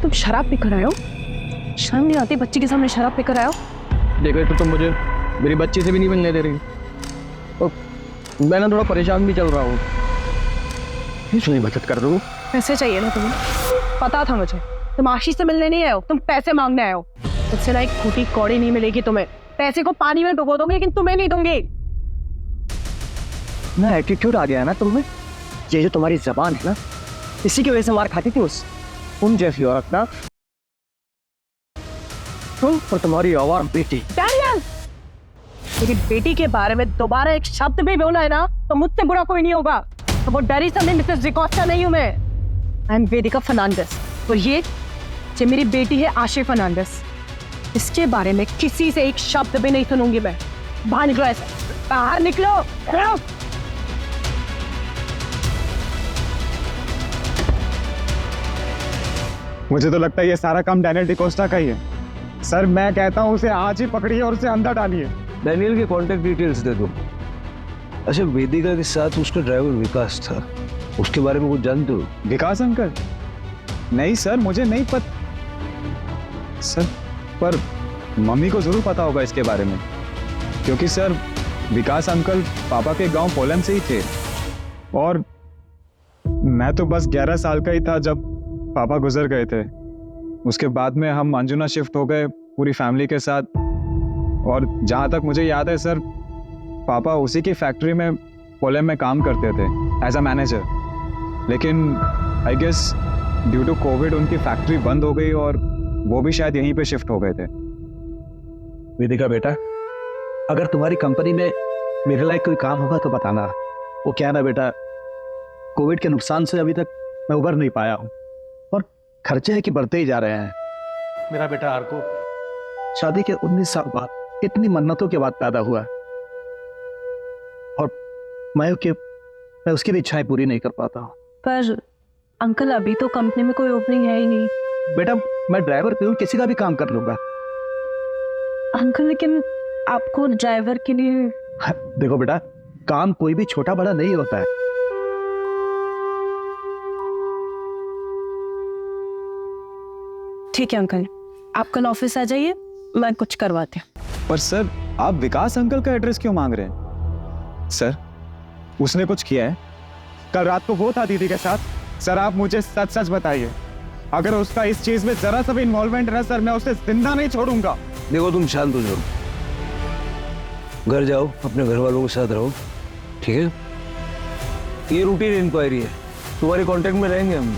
तुम शराब पीकर आए हो? शर्म नहीं आती बच्ची के सामने शराब पीकर आए हो? देखो तो तुम मुझे मेरी बच्ची से भी नहीं मिलने दे रही, और मैं ना थोड़ा परेशान भी चल रहा हूँ। इसलिए बचत कर दूँ। पैसे चाहिए ना तुम्हें? पता था मुझे, तुम आशीष से मिलने नहीं आए हो, तुम पैसे मांगने आए हो। उससे ना एक फूटी कौड़ी नहीं मिलेगी तुम्हें। पैसे को पानी में डुबो दोगे लेकिन तुम्हें नहीं दूंगी। ना एटीट्यूड आ गया ना तुम्हें, ये जो तुम्हारी जबान है ना, इसी की वजह से मार खाती थी उन जैसी औरत ना, तुम और तुम्हारी आवारा बेटी। डैनियल, मेरी बेटी के बारे में दोबारा एक शब्द भी बोला है ना तो मुझसे बुरा कोई नहीं होगा। तो वो डरी समझे मिसेस डिकोस्टा नहीं हूं मैं, आई एम वेदिका फर्नांडिस। और ये मेरी बेटी है आशी फर्नांडिस। इसके बारे में किसी से एक शब्द भी नहीं सुनूंगी मैं। बाहर निकलो, ऐसे बाहर निकलो। मुझे तो लगता है ये सारा काम डैनियल डिकोस्टा का ही है। सर मैं कहता हूँ उसे आज ही पकड़िए और उसे अंदर डालिए। डैनियल के कॉन्टेक्ट डिटेल्स दे दो। अच्छा, वेदिका के साथ उसका ड्राइवर विकास था, उसके बारे में कुछ जानते हो? विकास अंकल? नहीं सर, मुझे नहीं पता सर, पर मम्मी को जरूर पता होगा इसके बारे में, क्योंकि सर विकास अंकल पापा के गांव पोलैंड से ही थे, और मैं तो बस 11 साल का ही था जब पापा गुजर गए थे। उसके बाद में हम अंजुना शिफ्ट हो गए पूरी फैमिली के साथ, और जहाँ तक मुझे याद है सर, पापा उसी की फैक्ट्री में पोलैंड में काम करते थे एज अ मैनेजर। लेकिन I guess due to Covid उनकी फैक्ट्री बंद हो गई और वो भी शायद यहीं पे शिफ्ट हो गए थे। वेदिका बेटा, अगर तुम्हारी कंपनी में मेरे लायक कोई काम होगा तो बताना। वो क्या ना बेटा, कोविड के नुकसान से अभी तक मैं उबर नहीं पाया हूँ, और खर्चे हैं कि बढ़ते ही जा रहे हैं। मेरा बेटा आर्को शादी के 19 साल बाद इतनी मन्नतों के बाद पैदा हुआ, और मैं उसकी भी इच्छाएं पूरी नहीं कर पाता हूँ। पर अंकल अभी तो कंपनी में कोई ओपनिंग है ही नहीं। बेटा मैं ड्राइवर पे हूँ, किसी का भी काम कर लूंगा। अंकल लेकिन आपको ड्राइवर के लिए देखो बेटा, काम कोई भी छोटा बड़ा नहीं होता है। ठीक है अंकल, आप कल ऑफिस आ जाइए, मैं कुछ करवाती हूँ। पर सर आप विकास अंकल का एड्रेस क्यों मांग रहे हैं? सर उसने कुछ किया है? कल रात को वो था दीदी के साथ। सर आप मुझे सच सच बताइए, अगर उसका इस चीज में जरा सा भी इन्वॉल्वमेंट है सर, मैं उसे जिंदा नहीं छोड़ूंगा। देखो तुम शांत हो जाओ, घर जाओ, अपने घर वालों के साथ रहो, ठीक है? ये रूटीन इंक्वायरी है, तुम्हारे कांटेक्ट में रहेंगे हम।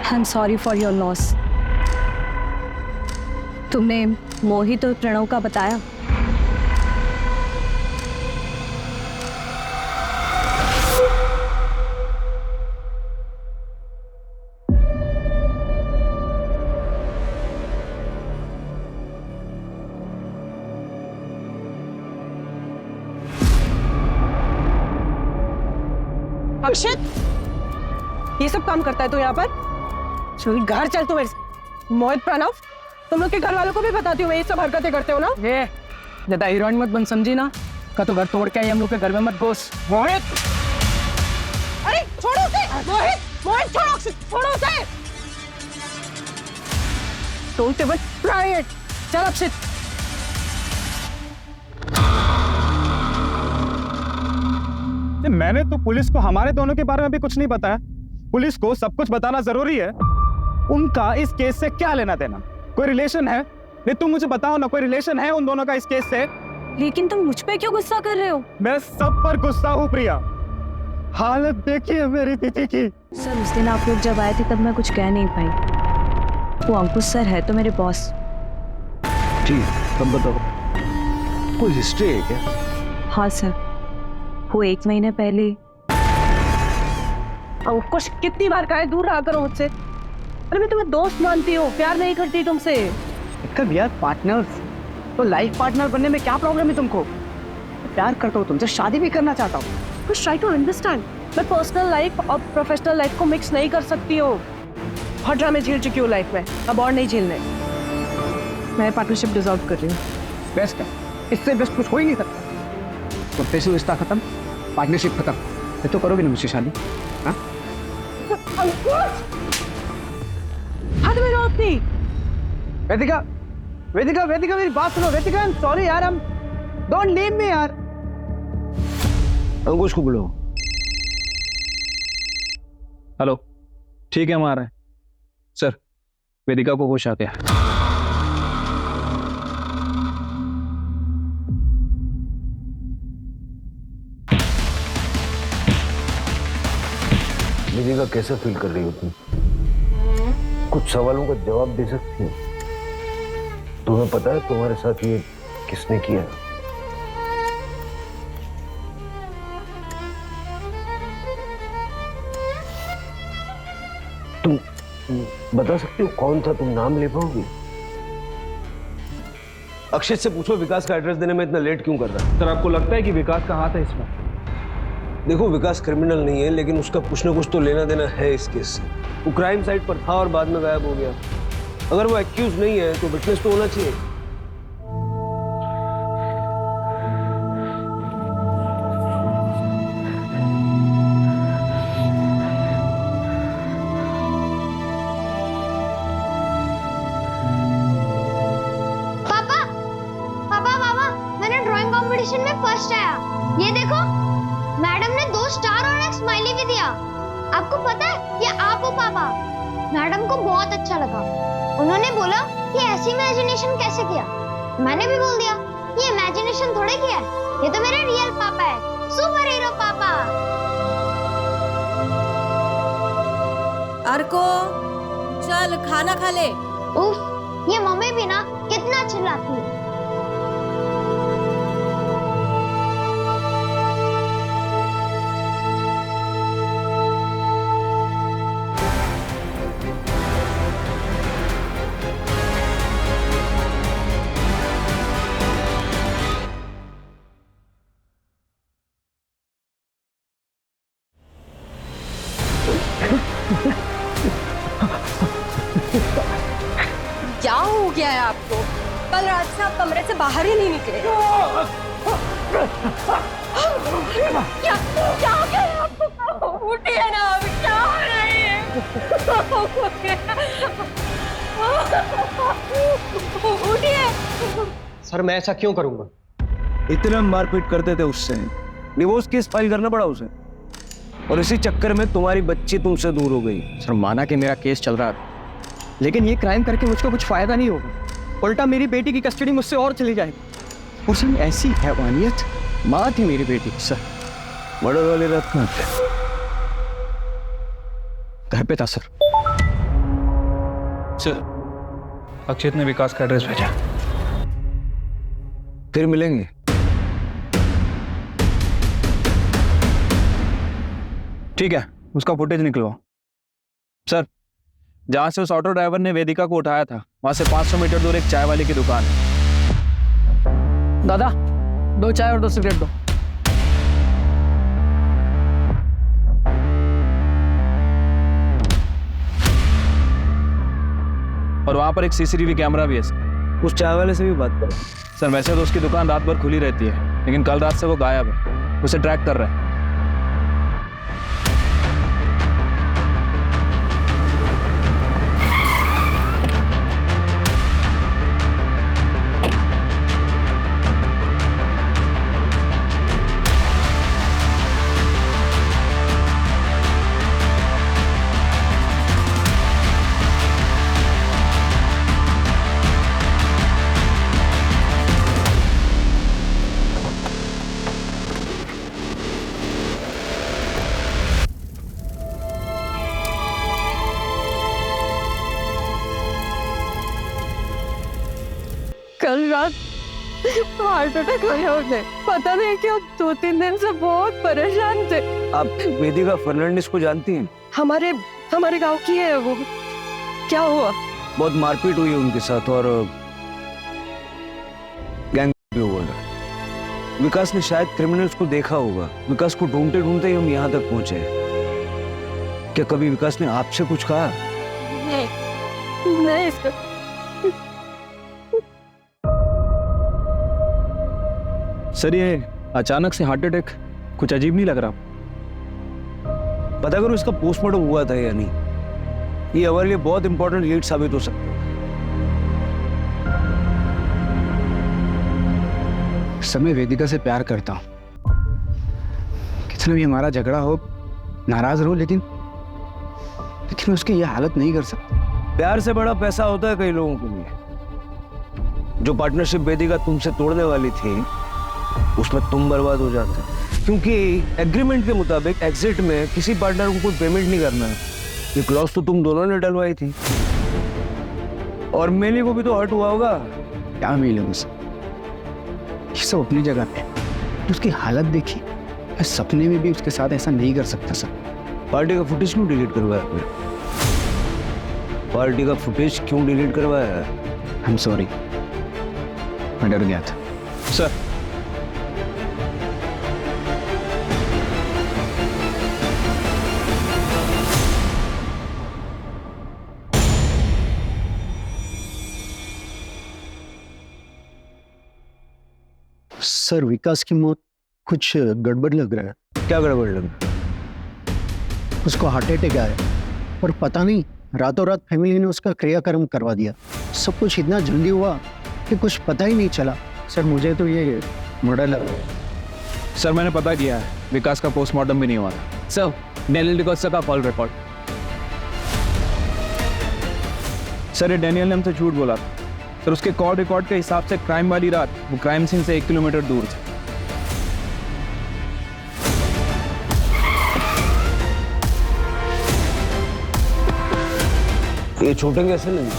I am sorry for your loss. तुमने मोहित और प्रणव का बताया? अक्षित, ये सब काम करता है तू यहाँ पर? चल घर चल तू मेरे से। मोहित प्रणव, तुम लोग के घर वालों को भी बताती हूँ मैं ये सब हरकतें करते हो ना? ये ज्यादा हीरोइन मत बन, समझी ना? का तो घर तोड़ के आई, हम लोग के घर में मत घुस। मोहित, अरे छोड़ो उसे। मोहित छोड़ो, छोड़ो उसे। Don't even try it. चल अक्षित मैंने तो पुलिस को हमारे दोनों के बारे में भी कुछ नहीं बताया। पुलिस को सब कुछ बताना जरूरी है। उनका इस केस से क्या लेना देना? कोई रिलेशन है? नहीं, तुम मुझे बताओ ना, कोई रिलेशन है उन दोनों का इस केस से? लेकिन तुम मुझ पे क्यों गुस्सा कर रहे हो? मैं सब पर गुस्सा हूँ प्रिया। हालत देखिए मेरी दीदी की। सर उस दिन आप लोग जब आए थे तब मैं कुछ कह नहीं पाई। वो अंकुश सर है तो मेरे बॉस। ठीक, तब बताओ कोई हिस्ट्री है क्या? हाँ सर, वो 1 महीने पहले। अंकुश कितनी बार कहा है दूर रहा करो मुझसे। अरे मैं तुम्हें दोस्त मानती हूँ, प्यार नहीं करती तुमसे। कब यार पार्टनर्स तो लाइफ पार्टनर बनने में क्या प्रॉब्लम है तुमको? प्यार करता हूँ तुमसे, शादी भी करना चाहता हूँ। कुछ ट्राई टू अंडरस्टैंड। मैं पर्सनल लाइफ और प्रोफेशनल लाइफ को मिक्स नहीं कर सकती हूँ। बहुत ड्रामे झेल चुकी हूँ लाइफ में, अब और नहीं झेलने। मैं पार्टनरशिप डिसॉल्व कर रही हूँ। बेस्ट है, इससे बेस्ट कुछ हो ही नहीं सकता। प्रोफेशनल रिश्ता खत्म, पार्टनरशिप खत्म। ये तो करोगे ना मुझसे शादी? हाँ? हाथ में रोक दी। वेदिका, वेदिका, वेदिका मेरी बात सुनो। वेदिका, आई एम सॉरी यार, हम डोंट लीव मी यार। अंकुश को बुलाओ। हेलो, ठीक है, हम आ रहे हैं। सर, वेदिका को होश आ गया। वेदिका कैसा फील कर रही हो तुम? कुछ सवालों का जवाब दे सकती हो? तुम्हें पता है तुम्हारे साथ ये किसने किया? तुम बता सकते हो कौन था? तुम नाम ले पाओगे? अक्षय से पूछो विकास का एड्रेस देने में इतना लेट क्यों कर रहा है। सर, आपको लगता है कि विकास का हाथ है इसमें? देखो, विकास क्रिमिनल नहीं है, लेकिन उसका कुछ ना कुछ तो लेना देना है इस केस से। वो क्राइम साइट पर था और बाद में गायब हो गया। अगर वो एक्यूज नहीं है तो विटनेस तो होना चाहिए। पापा, पापा, पापा, मैंने ड्राइंग कंपटीशन में फर्स्ट आया। ये देखो, मैडम ने 2 स्टार और एक स्माइली भी दिया। आपको पता है ये आप हो पापा। मैडम को बहुत अच्छा लगा। उन्होंने बोला कि ऐसी इमेजिनेशन कैसे किया। मैंने भी बोल दिया ये इमेजिनेशन थोड़े किया है, ये तो मेरे रियल पापा है, सुपर हीरो पापा। अर्को, चल खाना खा ले। उफ, ये मम्मी भी ना कितना चिल्लाती है। क्या हो गया है आपको? कल रात से आप कमरे से बाहर ही नहीं निकले। क्या क्या हो गया है आपको? उठिए ना, अभी क्या हो रही है? उठिए। सर, मैं ऐसा क्यों करूंगा? इतना मारपीट करते थे उससे, डिवोर्स केस फाइल करना पड़ा उसे, और इसी चक्कर में तुम्हारी बच्ची तुमसे दूर हो गई। सर, माना कि मेरा केस चल रहा है, लेकिन ये क्राइम करके मुझको कुछ फायदा नहीं होगा। उल्टा मेरी बेटी की कस्टडी मुझसे और चली जाएगी। और सर, ऐसी हैवानियत माँ थी मेरी बेटी। सर, मर्डर वाली रात कहाँ थे? घर पे था सर। सर, अक्षित ने विकास का एड्रेस भेजा। फिर मिलेंगे। ठीक है, उसका फुटेज निकलवाओ। सर, जहां से उस ऑटो ड्राइवर ने वेदिका को उठाया था वहां से 500 मीटर दूर एक चाय वाले की दुकान है। दादा, 2 चाय और 2 सिगरेट दो। और वहां पर एक सीसीटीवी कैमरा भी है सर। उस चाय वाले से भी बात करो। सर, वैसे तो उसकी दुकान रात भर खुली रहती है, लेकिन कल रात से वो गायब है। उसे ट्रैक कर रहे हैं। कल रात हार्ट अटैक आया उन्हें, पता नहीं क्यों 2-3 दिन से बहुत परेशान थे। आप वेदिका फर्नांडिस को जानती हैं? हमारे गांव की है वो। क्या हुआ? बहुत मारपीट हुई है उनके साथ और गैंग भी हुआ है। विकास ने शायद क्रिमिनल्स को देखा होगा। विकास को ढूंढते ढूंढते ही हम यहाँ तक पहुंचे। क्या कभी विकास ने आपसे कुछ कहा? नहीं सर। सर ये अचानक से हार्ट अटैक कुछ अजीब नहीं लग रहा? पता करो इसका पोस्टमार्टम हुआ था या नहीं। ये हमारे लिए बहुत इंपॉर्टेंट लीड साबित हो सकता है। सर मैं वेदिका से प्यार करता हूँ, कितना भी हमारा झगड़ा हो, नाराज रहो, लेकिन मैं उसकी यह हालत नहीं कर सकता। प्यार से बड़ा पैसा होता है कई लोगों के लिए। जो पार्टनरशिप वेदिका तुमसे तोड़ने वाली थी उसमें तुम बर्बाद हो जाते, क्योंकि एग्रीमेंट के मुताबिक एग्जिट में किसी पार्टनर को कोई पेमेंट नहीं करना है। ये क्लॉज तो तुम दोनों ने डलवाई थी। और मेली को भी तो हर्ट हुआ होगा। क्या मिले उसे, ये सब अपनी जगह पे। उसकी हालत देखी, मैं सपने में भी उसके साथ ऐसा नहीं कर सकता सर। पार्टी का फुटेज क्यों डिलीट करवाया आपने? पार्टी का फुटेज क्यों डिलीट करवाया? आई एम सॉरी, मैं डर गया था सर। सर विकास की मौत कुछ गड़बड़ लग रहा है। क्या गड़बड़ लग रहा है? उसको हार्ट अटैक आया और पता नहीं रातों रात फैमिली ने उसका क्रियाक्रम करवा दिया। सब कुछ इतना जल्दी हुआ कि कुछ पता ही नहीं चला। सर मुझे तो ये मर्डर लग रहा है। सर मैंने पता किया है, विकास का पोस्टमार्टम भी नहीं हुआ था। सर डैनियल डिकोस्टा का कॉल रिकॉर्ड। सर ये डैनियल ने हमसे झूठ बोला था। सर उसके कॉल रिकॉर्ड के हिसाब से क्राइम वाली रात वो क्राइम सीन से 1 किलोमीटर दूर थे। ये छोटे कैसे लगे?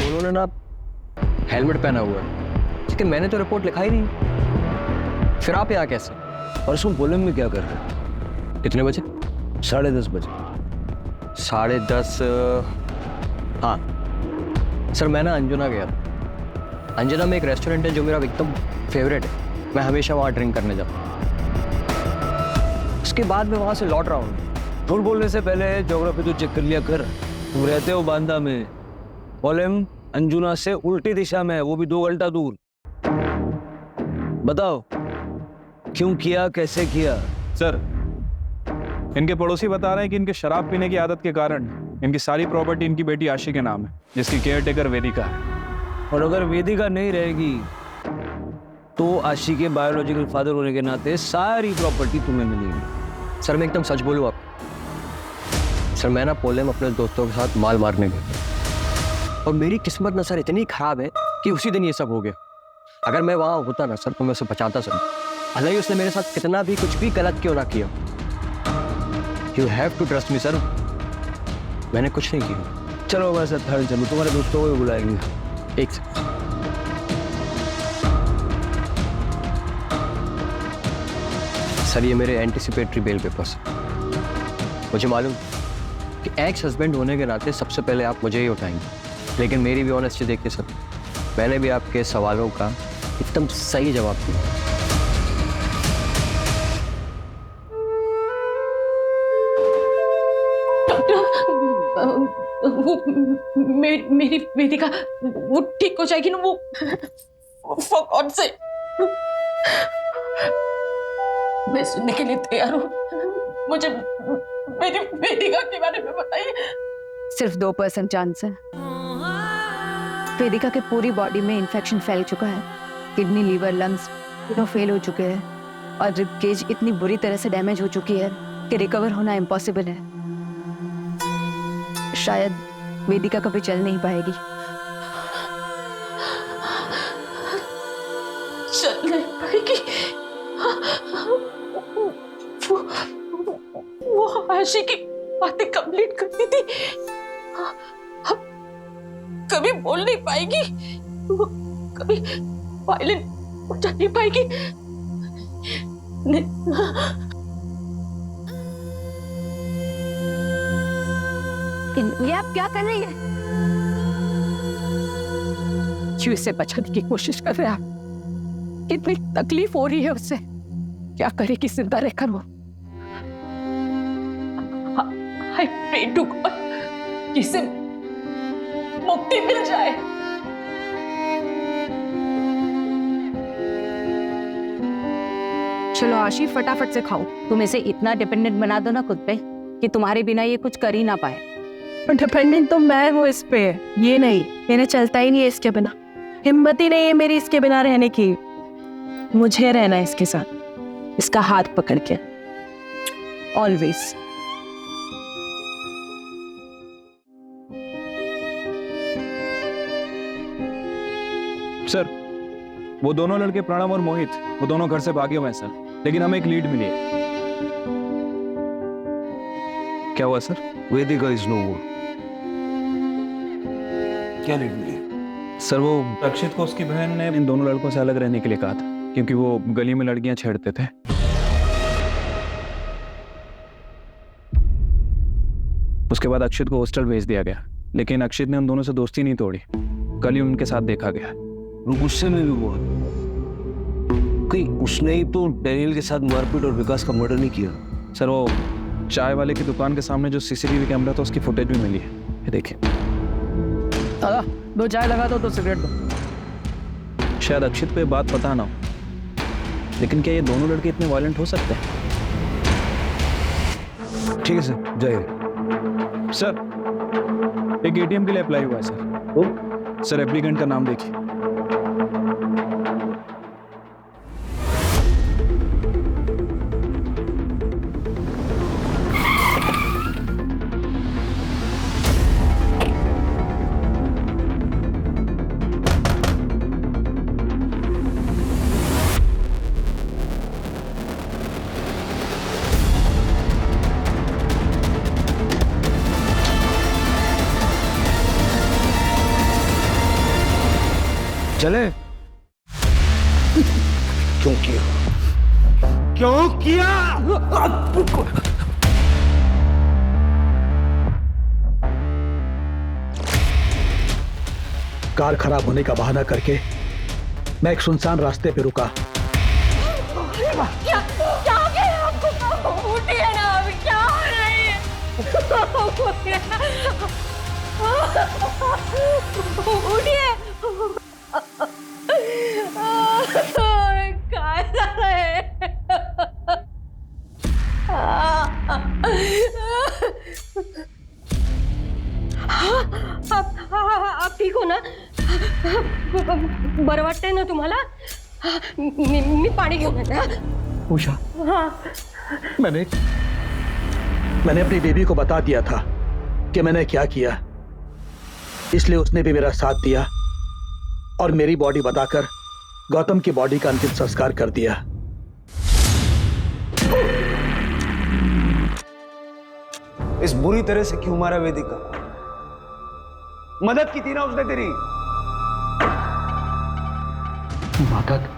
दोनों ने ना हेलमेट पहना हुआ है, लेकिन मैंने तो रिपोर्ट लिखा ही नहीं। फिर आप यहाँ कैसे? परसों पोलम में क्या कर रहे हैं? कितने बजे? 10:30 बजे। 10:30। हाँ सर, मैं ना अंजुना गया था। अंजुना में एक रेस्टोरेंट है जो मेरा एकदम फेवरेट है। मैं हमेशा वहाँ ड्रिंक करने जाता हूँ। उसके बाद मैं वहाँ से लौट रहा हूँ। झूठ बोलने से पहले ज्योग्राफी तो चेक कर लिया कर। तुम रहते हो बांदा में, पोलम अंजुना से उल्टी दिशा में है, वो भी 2 घंटा दूर। बताओ क्यों किया, कैसे किया? सर इनके पड़ोसी बता रहे हैं कि इनके शराब पीने की आदत के कारण इनकी सारी प्रॉपर्टी इनकी बेटी आशी के नाम है, जिसकी केयरटेकर वेदिका है। और अगर वेदिका नहीं रहेगी तो आशी के बायोलॉजिकल फादर होने के नाते सारी प्रॉपर्टी तुम्हें मिलेगी। सर मैं एकदम सच बोलूँ आप, सर मैं ना पोलम अपने दोस्तों के साथ माल मारने गया और मेरी किस्मत ना सर इतनी खराब है कि उसी दिन ये सब हो गया। अगर मैं वहाँ होता ना सर तो मैं उसे बचाता सर। भले ही उसने मेरे साथ कितना भी कुछ भी गलत क्यों ना किया। You have to trust me sir, मैंने कुछ नहीं किया। चलो मैं सर थर्ड चलो, तुम्हारे दोस्तों को भी बुलाएंगे। एक सेकंड सर, ये मेरे एंटिसिपेटरी बेल पेपर्स। मुझे मालूम कि एक्स हस्बैंड होने के नाते सबसे पहले आप मुझे ही उठाएंगे, लेकिन मेरी भी ऑनेस्टी देखिए सर, मैंने भी आपके सवालों का एकदम सही जवाब दिया। वो मेरी वेदिका वो ठीक हो जाएगी ना? वो for God's sake, मैं सुनने के लिए तैयार हूँ। मुझे मेरी वेदिका के बारे में बताइए। सिर्फ 2% चांस है। वेदिका के पूरी बॉडी में इन्फेक्शन फैल चुका है। किडनी, लीवर, लंग्स दोनों फेल हो चुके हैं और रिब केज इतनी बुरी तरह से डैमेज हो चुकी है कि रिकवर होना इम्पॉसिबल है। शायद वेदिका कभी चल नहीं पाएगी। चल नहीं पाएगी? वो आशी की बातें कंप्लीट करती थी, अब कभी बोल नहीं पाएगी, वो कभी वायलेंट हो जा नहीं पाएगी। ये आप क्या कर रही है? क्यों इसे बचाने की कोशिश कर रहे हैं आप? कितनी तकलीफ हो रही है उससे, क्या करेगी जिंदा रहकर वो? I pray to God कि इसे मुक्ति मिल जाए। चलो आशी, फटाफट से खाओ। तुम इसे इतना डिपेंडेंट बना दो ना खुद पे कि तुम्हारे बिना ये कुछ कर ही ना पाए। डिपेंडेंट तो मैं हूँ इस पे, ये नहीं। मैंने चलता ही नहीं है इसके बिना, हिम्मत ही नहीं है मेरी इसके बिना रहने की। मुझे रहना है इसके साथ, इसका हाथ पकड़ के ऑलवेज। सर, वो दोनों लड़के प्रणव और मोहित, वो दोनों घर से भागे हुए हैं सर, लेकिन हमें एक लीड मिली है। क्या हुआ सर? वेदिका इज नो मोर। क्या लीड मिली? सर, वो अक्षित को उसकी बहन ने इन दोनों लड़कों से अलग रहने के लिए कहा था, क्योंकि वो गली में लड़कियां छेड़ते थे। उसके बाद अक्षित को हॉस्टल भेज दिया गया, लेकिन अक्षित ने उन दोनों से दोस्ती नहीं तोड़ी। कल ही उनके साथ देखा गया। वो गुस्से में भी हुआ कहीं उसने ही तो डैनियल के साथ मारपीट और विकास का मर्डर नहीं किया। सर, वो चाय वाले की दुकान के सामने जो सीसीटीवी कैमरा था उसकी फुटेज भी मिली है, ये देखिए। दादा, 2 चाय लगा दो, 2 सिगरेट दो। शायद अक्षित को ये बात पता ना हो, लेकिन क्या ये दोनों लड़के इतने वायलेंट हो सकते हैं? ठीक है सर, जय सर। एक एटीएम के लिए अप्लाई हुआ है सर। सर, एप्लीकेंट का नाम देखिए। चले? क्यों किया? क्यों किया? कार खराब होने का बहाना करके मैं एक सुनसान रास्ते पे रुका। क्या हो गया आपको? उठिए ना, अभी क्या हो रही है? उठिए। आप ठीक हो ना? बरं वाटतंय ना तुम्हाला? मी पाणी घेऊन येते। उषा, हाँ, मैंने अपनी बेबी को बता दिया था कि मैंने क्या किया, इसलिए उसने भी मेरा साथ दिया और मेरी बॉडी बताकर गौतम की बॉडी का अंतिम संस्कार कर दिया। इस बुरी तरह से क्यों मारा वेदिका? मदद की थी ना उसने तेरी। मदद?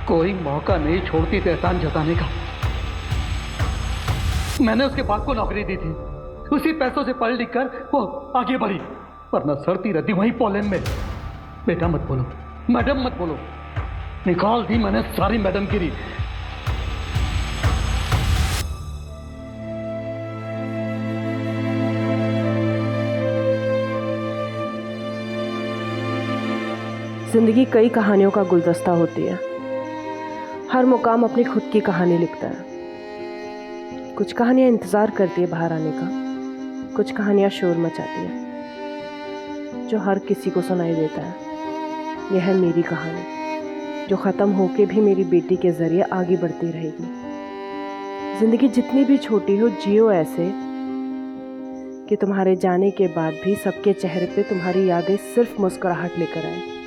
कोई मौका नहीं छोड़ती थी एहसान जताने का। मैंने उसके बाप को नौकरी दी थी, उसी पैसों से पढ़ लिख कर वो आगे बढ़ी, वरना सड़ती रहती वहीं पोलैंड में। बेटा मत बोलो, मैडम मत बोलो, निकाल दी मैंने सारी मैडम गिरी। जिंदगी कई कहानियों का गुलदस्ता होती है। हर मुकाम अपनी खुद की कहानी लिखता है। कुछ कहानियां इंतजार करती है बाहर आने का, कुछ कहानियां शोर मचाती है जो हर किसी को सुनाई देता है। यह है मेरी कहानी, जो ख़त्म होके भी मेरी बेटी के जरिए आगे बढ़ती रहेगी। जिंदगी जितनी भी छोटी हो, जियो ऐसे कि तुम्हारे जाने के बाद भी सबके चेहरे पे तुम्हारी यादें सिर्फ मुस्कुराहट लेकर आए।